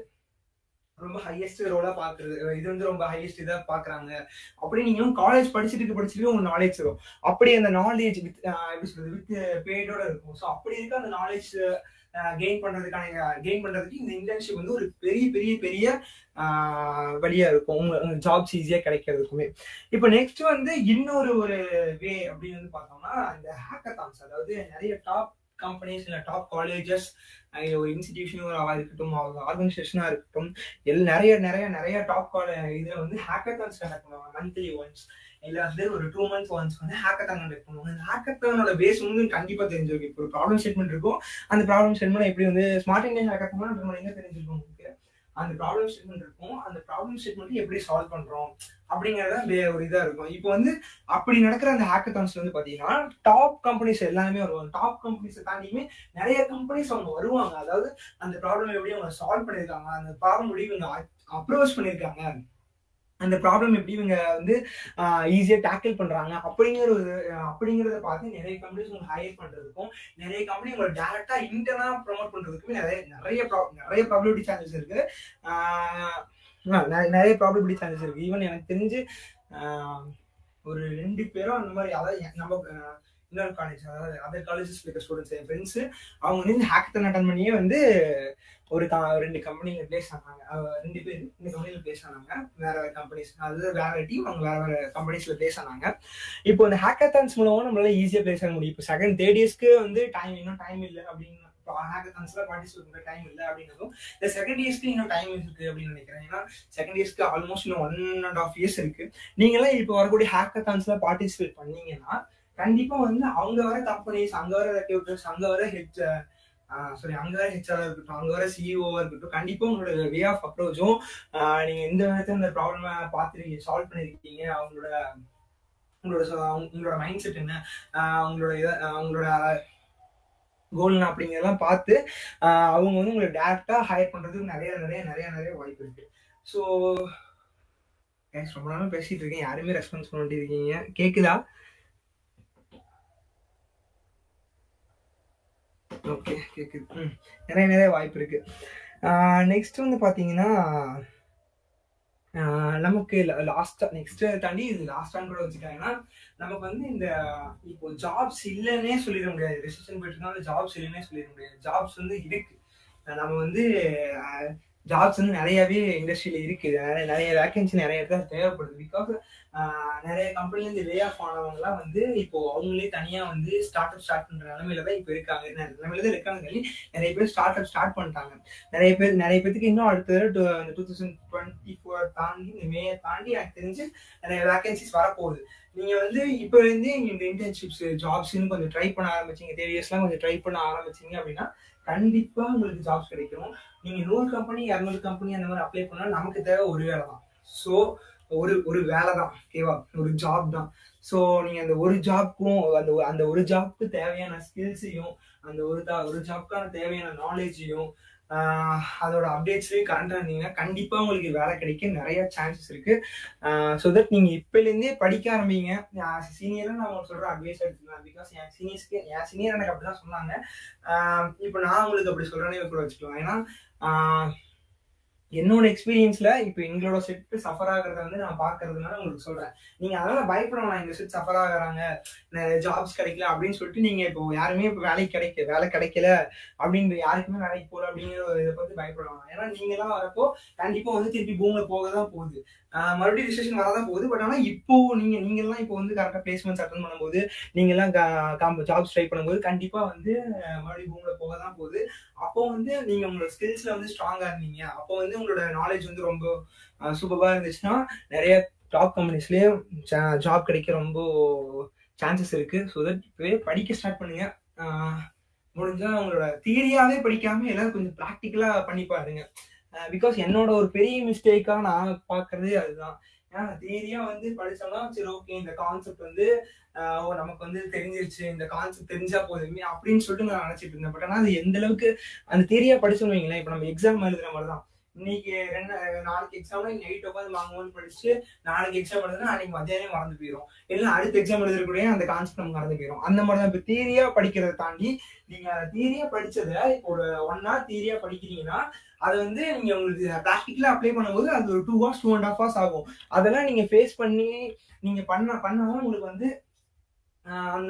ரொம்ப ஹையஸ்ட் ரோலா பாக்குறது, இது வந்து ரொம்ப ஹையஸ்ட் இதா பாக்குறாங்க அப்படி நீங்க காலேஜ் படிச்சுட்டு உங்க நாலேஜ் வரும். அப்படி அந்த நாலேஜ் எப்படி சொல்றது வித் பேடோட இருக்கும். ஸோ அப்படி இருக்க அந்த நாலேஜ் கெயின் பண்றதுக்கு இந்த இன்டர்ன்ஷிப் வந்து ஒரு பெரிய பெரிய பெரிய வழியா இருக்கும் உங்க ஜாப்ஸ் ஈஸியா கிடைக்கிறதுக்குமே. இப்போ நெக்ஸ்ட் வந்து இன்னொரு வே அப்படின்னு வந்து பார்த்தோம்னா இந்த ஹேக்கத்தான்ஸ், அதாவது நிறைய டாப் கம்பெனிஸ் இல்லை டாப் காலேஜஸ் ஒரு இன்ஸ்டிடியூஷனாக இருக்கட்டும், ஆர்கனைசேஷனா இருக்கட்டும், நிறைய நிறைய நிறைய டாப் இதுல வந்து ஹேக்கத்தான்ஸ் கண்டக்ட் பண்ணுவாங்க. மந்த்லி ஒன்ஸ் இல்ல வந்து ஒரு 2 months ஒன்ஸ் வந்து ஹேக்கத்தான் கண்டக்ட் பண்ணுவாங்க. இந்த ஹேக்கத்தானோட பேஸ் வந்து கண்டிப்பா தெரிஞ்சிருக்கு. இப்போ ஒரு ப்ராப்ளம் ஸ்டேட்மெண்ட் இருக்கும், அந்த ப்ராப்ளம் ஸ்டேட்மெண்ட் எப்படி வந்து ஸ்மார்ட் இந்தியா ஹேக்கத்தான் எங்க தெரிஞ்சிருக்கும் உங்களுக்கு, அந்த ப்ராப்ளம் ஸ்டேட்மெண்ட் இருக்கும், அந்த ப்ராப்ளம் ஸ்டேட்மெண்ட் எப்படி சால்வ் பண்றோம் அப்படிங்கறத ஒரு இதா இருக்கும். இப்போ வந்து அப்படி நடக்கிற அந்த ஹேக்கத்தான்ஸ்ல வந்து பாத்தீங்கன்னா டாப் கம்பெனிஸ் எல்லாமே வருவாங்க. டாப் கம்பெனிஸ் தாண்டியுமே நிறைய கம்பெனிஸ் அவங்க வருவாங்க. அதாவது அந்த ப்ராப்ளம் எப்படி அவங்க சால்வ் பண்ணிருக்காங்க, அந்த ப்ராப்ளம் எப்படி இவங்க அப்ரோச் பண்ணிருக்காங்க, அந்த ப்ராப்ளம் எப்படி இவங்க வந்து ஈஸியா டேக்கிள் பண்றாங்க அப்படிங்கறத பார்த்து நிறைய கம்பெனிஸ் உங்களுக்கு ஹையர் பண்றதுக்கும், நிறைய கம்பெனி உங்களை டைரக்டா இன்டர்னா ப்ரொமோட் பண்றதுக்குமே நிறைய ப்ராபபிலிட்டி சான்சஸ் இருக்கு. நிறைய ப்ராபபிலிட்டி சான்சஸ் இருக்கு. ஈவன் எனக்கு தெரிஞ்சு ஒரு 2 பேரும் அந்த மாதிரி, அதாவது நம்ம இன்னொரு காலேஜ், அதாவது அதர் காலேஜஸ்ல இருக்க ஸ்டூடெண்ட்ஸ் என் ஃப்ரெண்ட்ஸ், அவங்க வந்து ஹேக்கத்தான் அட்டன் பண்ணியே வந்து ஒரு 2 கம்பெனில பிளேஸ் ஆனாங்க. 2 பேர் இந்த கம்பெனில பிளேஸ் ஆனாங்க, வேற வேற கம்பெனிஸ், அதாவது வேற டீம், அவங்க வேற வேற கம்பெனிஸ்ல பிளேஸ் ஆனாங்க. இப்போ இந்த ஹேக்கத்தான்ஸ் மூலமா நம்மளால ஈஸியா பிளேஸ் ஆக முடியும். இப்போ செகண்ட் தேர்ட் இயர்ஸ்க்கு வந்து இன்னும் டைம் இல்லை அப்படின்னு, ஹேக்கத்தான்ஸ்ல பார்ட்டிசிபேட் பண்ற டைம் இல்லை அப்படின்னதும் இந்த செகண்ட் இயர்ஸ்க்கு இன்னும் டைம் இருக்கு அப்படின்னு நினைக்கிறேன். ஏன்னா செகண்ட் இயர்ஸ்க்கு ஆல்மோஸ்ட் இன்னும் 1.5 years இருக்கு. நீங்களாம் இப்போ வரக்கூடிய ஹேக்கத்தான்ஸ்ல பார்ட்டிசிபேட் பண்ணீங்கன்னா கண்டிப்பா வந்து அவங்க வர கம்பெனிஸ், அங்க வர ரெக்ரூட்டர்ஸ், அங்க வர ஹெச்ஆர் இருக்கட்டும், அங்க வர சிஇஓவா இருக்கட்டும், கண்டிப்பா உங்களோட வே ஆஃப் அப்ரோச்சும் நீங்க எந்த விதத்துல இந்த ப்ராப்ளம பார்த்துருக்கீங்க, சால்வ் பண்ணிருக்கீங்க, உங்களோட மைண்ட் செட் என்ன, உங்களோட கோல் அப்படிங்கிறதெல்லாம் பார்த்து அவங்க வந்து உங்களை டேரக்டா ஹையர் பண்றதுக்கு நிறைய நிறைய நிறைய நிறைய வாய்ப்பு இருக்கு. ஸோ ரொம்ப நாளும் பேசிட்டு இருக்கேன், யாருமே ரெஸ்பான்ஸ் பண்ண மாட்டேங்கிறீங்க. கேக்குதா? ஓகே, கேக்குது. நிறைய நிறைய வாய்ப்பு இருக்கு. நெக்ஸ்ட் வந்து பாத்தீங்கன்னா நமக்கு லாஸ்டா நெக்ஸ்ட் தாண்டி இது லாஸ்டான்னு கூட வச்சுட்டாங்கன்னா நமக்கு வந்து இந்த இப்போ ஜாப்ஸ் இல்லைன்னே சொல்லிட முடியாது. ரெசிஷன் போயிட்டு இருந்தாலும் ஜாப்ஸ் இல்லைன்னே சொல்லிட முடியாது. ஜாப்ஸ் வந்து இருக்கு. நம்ம வந்து ஜாப்ஸ் வந்து நிறையவே இண்டஸ்ட்ரியில இருக்குது. நிறைய வேகன்சி நிறைய இடத்துல தேவைப்படுது. பிகாஸ் நிறைய கம்பெனிலேருந்து லே ஆஃப் ஆனவங்கலாம் வந்து இப்போ அவங்களே தனியாக வந்து ஸ்டார்ட் பண்ற நிலைமையில தான் இப்போ இருக்காங்க. நிலைமையில தான் இருக்காங்க. நிறைய பேர் ஸ்டார்ட் பண்ணிட்டாங்க. நிறைய பேருக்கு இன்னும் அடுத்த 2024 தாண்டி இந்த மே தாண்டி எனக்கு தெரிஞ்சு நிறைய வேகன்சிஸ் வரப்போகுது. நீங்க வந்து இப்போ இருந்து இந்த இன்டர்ன்ஷிப்ஸ் ஜாப்ஸ்ன்னு கொஞ்சம் ட்ரை பண்ண ஆரம்பிச்சீங்க, தேவையெல்லாம் கொஞ்சம் ட்ரை பண்ண ஆரம்பிச்சீங்க அப்படின்னா கண்டிப்பா உங்களுக்கு ஜாப்ஸ் கிடைக்கும். நீங்க 100 கம்பெனி 200 கம்பெனி அந்த மாதிரி அப்ளை பண்ணாலும் நமக்கு தேவை ஒரு வேலை தான். ஸோ ஒரு வேலை தான், ஓகேவா? ஒரு ஜாப் தான். ஸோ நீங்க அந்த ஒரு ஜாப்க்கும் அந்த ஒரு ஜாப்க்கு தேவையான ஸ்கில்ஸையும் அந்த ஒரு ஜாப்க்கான தேவையான நாலேஜையும் அதோட அப்டேட்ஸ்லையும் கரண்டா இருந்தீங்கன்னா கண்டிப்பா உங்களுக்கு வேலை கிடைக்க நிறைய சான்சஸ் இருக்கு. ஸோ தட் நீங்க இப்போலேருந்தே படிக்க ஆரம்பிங்க. சீனியரும் நான் உங்களுக்கு சொல்ற அட்வைஸ் எடுத்துக்கலாம். பிகாஸ் என் சீனியர் எனக்கு அப்படிதான் சொன்னாங்க. இப்போ நான் உங்களுக்கு அப்படி சொல்றேன்னு கூட வச்சுக்கலாம். ஏன்னா என்னோட எக்ஸ்பீரியன்ஸ்ல இப்போ எங்களோட செட் சஃபர் ஆகுறத வந்து நான் பாக்குறதுனால உங்களுக்கு சொல்றேன். நீங்க அதனால பயப்பட வேணாம். எங்க செட் சஃபர் ஆகுறாங்க, ஜாப்ஸ் கிடைக்கல அப்படின்னு சொல்லிட்டு நீங்க இப்போ யாருமே இப்போ வேலை கிடைக்கல அப்படின்னு யாருக்குமே வேலைக்கு போகல அப்படிங்கிற இதை பத்தி பயப்பட வேணாம். ஏன்னா நீங்க எல்லாம் வரப்போ கண்டிப்பா வந்து திருப்பி பூமியில போக தான் போகுது. மறுபடியும் ரிசெஷன் வரதான் போகுது. பட் ஆனா இப்போ நீங்கெல்லாம் இப்போ வந்து கரெக்டா பிளேஸ்மெண்ட்ஸ் அட்டன் பண்ணும்போது நீங்கெல்லாம் ஜாப்ஸ் ட்ரை பண்ணும்போது கண்டிப்பா வந்து மறுபடியும் பூமியில போக தான் போகுது. அப்போ வந்து நீங்க உங்களோட ஸ்கில்ஸ்ல வந்து ஸ்ட்ராங்கா இருந்தீங்க, அப்போ வந்து உங்களோட நாலேஜ் வந்து ரொம்ப சூப்பரா இருந்துச்சுன்னா நிறைய டாப் கம்பெனிஸ்லயே ஜாப் கிடைக்க ரொம்ப சான்சஸ் இருக்கு. ஸோ தட் இப்பவே படிக்க ஸ்டார்ட் பண்ணுங்க. முடிஞ்சா உங்களோட தியரியாவே படிக்காம எல்லாரும் கொஞ்சம் ப்ராக்டிக்கலா பண்ணி பாருங்க. பிகாஸ் என்னோட ஒரு பெரிய மிஸ்டேக்கா நான் பாக்குறதே அதுதான். ஏன்னா தியரியா வந்து படிச்சோம்னா சரி ஓகே இந்த கான்செப்ட் வந்து நமக்கு வந்து தெரிஞ்சிருச்சு, இந்த கான்செப்ட் தெரிஞ்சா போதுமே அப்படின்னு சொல்லிட்டு நான் நினைச்சிட்டு இருந்தேன். பட் ஆனா அது எந்த அளவுக்கு அந்த தியரியா படிச்சோம்னு வைங்களேன், இப்போ நம்ம எக்ஸாம் எழுதுற மாதிரி தான். இன்னைக்கு நாளைக்கு எக்ஸாம்ல நைட் உட்காந்து வாங்குவோம்னு படிச்சு நாளைக்கு எக்ஸாம் எழுதுனா அன்னைக்கு மத்தியானம் மறந்து போயிடும். இல்லைன்னா அடுத்த எக்ஸாம் எழுதுறக்கூடிய அந்த கான்செப்ட் நமக்கு மறந்து போயிடும். அந்த மாதிரி தான் இப்போ தியரியா படிக்கிறத தாண்டி நீங்க தியரியா படிச்சதை இப்போ ஒரு 1 hour தியரியா படிக்கிறீங்கன்னா அதை வந்து நீங்க உங்களுக்கு ப்ராக்டிக்கலா அப்ளை பண்ணும்போது அது ஒரு 2 hours 2.5 hours ஆகும். அதெல்லாம் நீங்க ஃபேஸ் பண்ணி நீங்க பண்ணாதான் உங்களுக்கு வந்து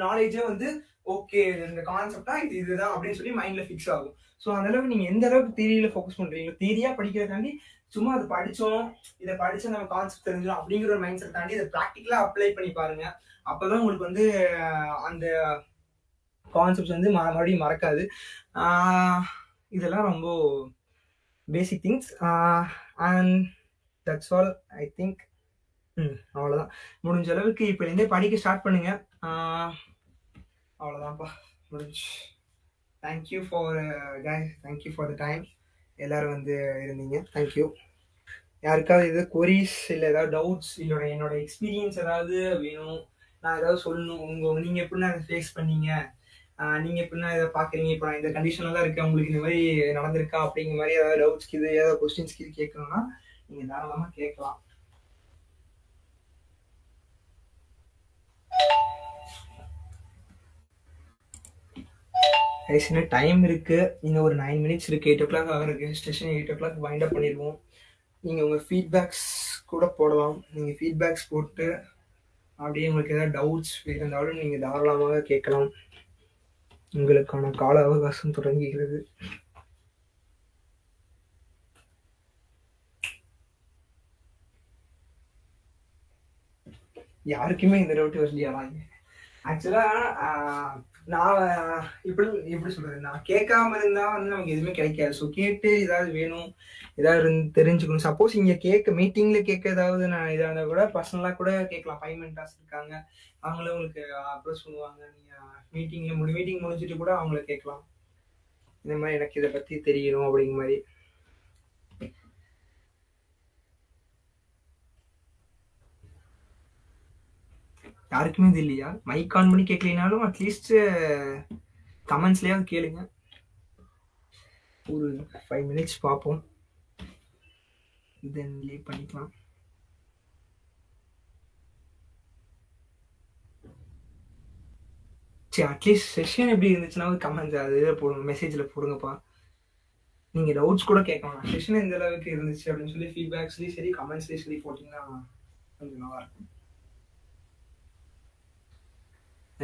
நாலேஜே வந்து ஓகே இந்த கான்செப்டா இதுதான் அப்படின்னு சொல்லி மைண்ட்ல ஃபிக்ஸ் ஆகும். ஸோ அந்த அளவுக்கு நீங்க எந்த அளவுக்கு தியரியில ஃபோக்கஸ் பண்றீங்க, தியரியா படிக்கிறதாண்டி சும்மா அதை படிச்சோம் இதை படிச்சா நம்ம கான்செப்ட் தெரிஞ்சிடும் அப்படிங்கிற ஒரு மைண்ட் செட் தாண்டி இதை ப்ராக்டிக்கலா அப்ளை பண்ணி பாருங்க. அப்பதான் உங்களுக்கு வந்து அந்த கான்செப்ட்ஸ் வந்து மறுபடியும் மறக்காது. இதெல்லாம் ரொம்ப basic things. And that's all I think. அவ்வளோதான். முடிஞ்ச அளவுக்கு இப்போ இருந்தே படிக்க ஸ்டார்ட் பண்ணுங்க. அவ்வளோதான்ப்பா, முடிஞ்சு. Thank you for thank you for the time. எல்லாரும் வந்து இருந்தீங்க, தேங்க்யூ. யாருக்காவது எதாவது கொரிஸ் இல்லை ஏதாவது டவுட்ஸ் இல்லை என்னோட எக்ஸ்பீரியன்ஸ் ஏதாவது வேணும், நான் ஏதாவது சொல்லணும், நீங்கள் எப்படின்னா அதை ஃபேஸ் பண்ணீங்க, நீங்கள் எப்படின்னா இதை பார்க்குறீங்க, இப்போ நான் இந்த கண்டிஷனில் தான் இருக்கேன், உங்களுக்கு இந்த மாதிரி நடந்திருக்கா அப்படிங்கிற மாதிரி ஏதாவது டவுட்ஸ்க்கு இது ஏதாவது கொஸ்டின்ஸ்க்கு இது கேட்கணும்னா நீங்கள் தாராளமாக கேட்கலாம். ஐஸ்னா டைம் இருக்கு, இன்னும் ஒரு 9 minutes இருக்கு. 8 o'clock ஆகிருக்கு ஸ்டேஷன். 8 o'clock வைண்ட் அப் பண்ணிடுவோம். நீங்கள் உங்கள் ஃபீட்பேக்ஸ் கூட போடலாம். நீங்கள் ஃபீட்பேக்ஸ் போட்டு அப்படியே உங்களுக்கு ஏதாவது டவுட்ஸ் இருந்தாலும் நீங்கள் தாராளமாக கேட்கலாம். உங்களுக்கான கால அவகாசம் தொடங்குகிறது. யாருக்குமே இந்த டவுட் வரலையா? ஆக்சுவலா நான் எப்படி சொல்றது, நான் கேட்காம இருந்தா வந்து நமக்கு எதுவுமே கிடைக்காது. ஸோ கேட்டு ஏதாவது வேணும், ஏதாவது தெரிஞ்சுக்கணும். சப்போஸ் இங்க மீட்டிங்ல கேட்க ஏதாவது நான் இதாக இருந்தால் கூட பர்சனலா கூட கேட்கலாம். 5 மென்டார்ஸ் இருக்காங்க, அவங்களே உங்களுக்கு அப்ரோச் பண்ணுவாங்க. நீங்க மீட்டிங் முடிஞ்சிட்டு கூட அவங்கள கேட்கலாம். இந்த மாதிரி எனக்கு இதை பத்தி தெரியணும் அப்படிங்கிற மாதிரி. யாருக்குமே இது இல்லையா? மைக் ஆன் பண்ணி கேட்கலினாலும் அட்லீஸ்ட் கமெண்ட்ஸ்லயாவது கேளுங்க. ஒரு 5 minutes பார்ப்போம், தென் லீவ் பண்ணிக்கலாம். சரி, அட்லீஸ்ட் செஷன் எப்படி இருந்துச்சுன்னா கமெண்ட்ஸ் அது இதில் போடுங்க, மெசேஜில் போடுங்கப்பா. நீங்கள் டவுட்ஸ் கூட கேட்கலாம். செஷன் எந்த அளவுக்கு இருந்துச்சு அப்படின்னு சொல்லி ஃபீட்பேக்ஸ்லேயும் சரி கமெண்ட்ஸ்லேயும் சரி போட்டிங்கன்னா கொஞ்சம் நல்லா இருக்கும்.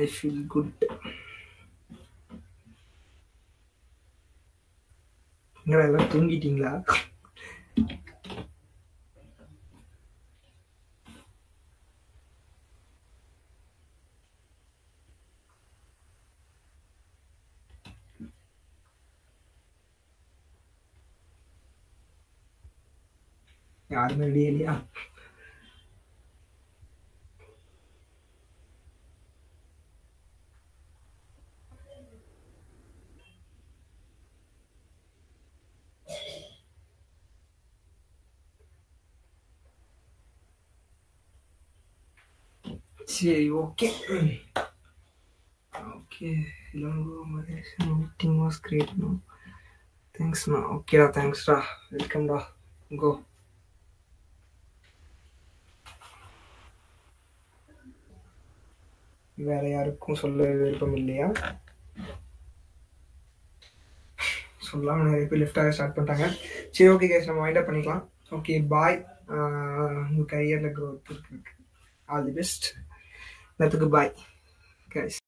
I feel good. எல்லாம் தூங்கிட்டீங்களா? யாருமே ரெடி இல்லையா? சரி, okay. Okay, meeting was great. தேங்க்ஸ்ண்ணா. ஓகேடா, தேங்க்ஸ்டா, வெல்கம்டா. கோ. வேற யாருக்கும் சொல்ல விருப்பம் இல்லையா? சொல்லாமல் நிறைய பேர் லெஃப்டாக ஸ்டார்ட் பண்ணிட்டாங்க. சரி, ஓகே கைஸ், நம்ம வைண்ட் அப் பண்ணிக்கலாம். ஓகே, பாய். உங்கள் கரியரில் க்ரோத் இருக்கு. All the best. எல்லாத்துக்கும் பாய் கைஸ்.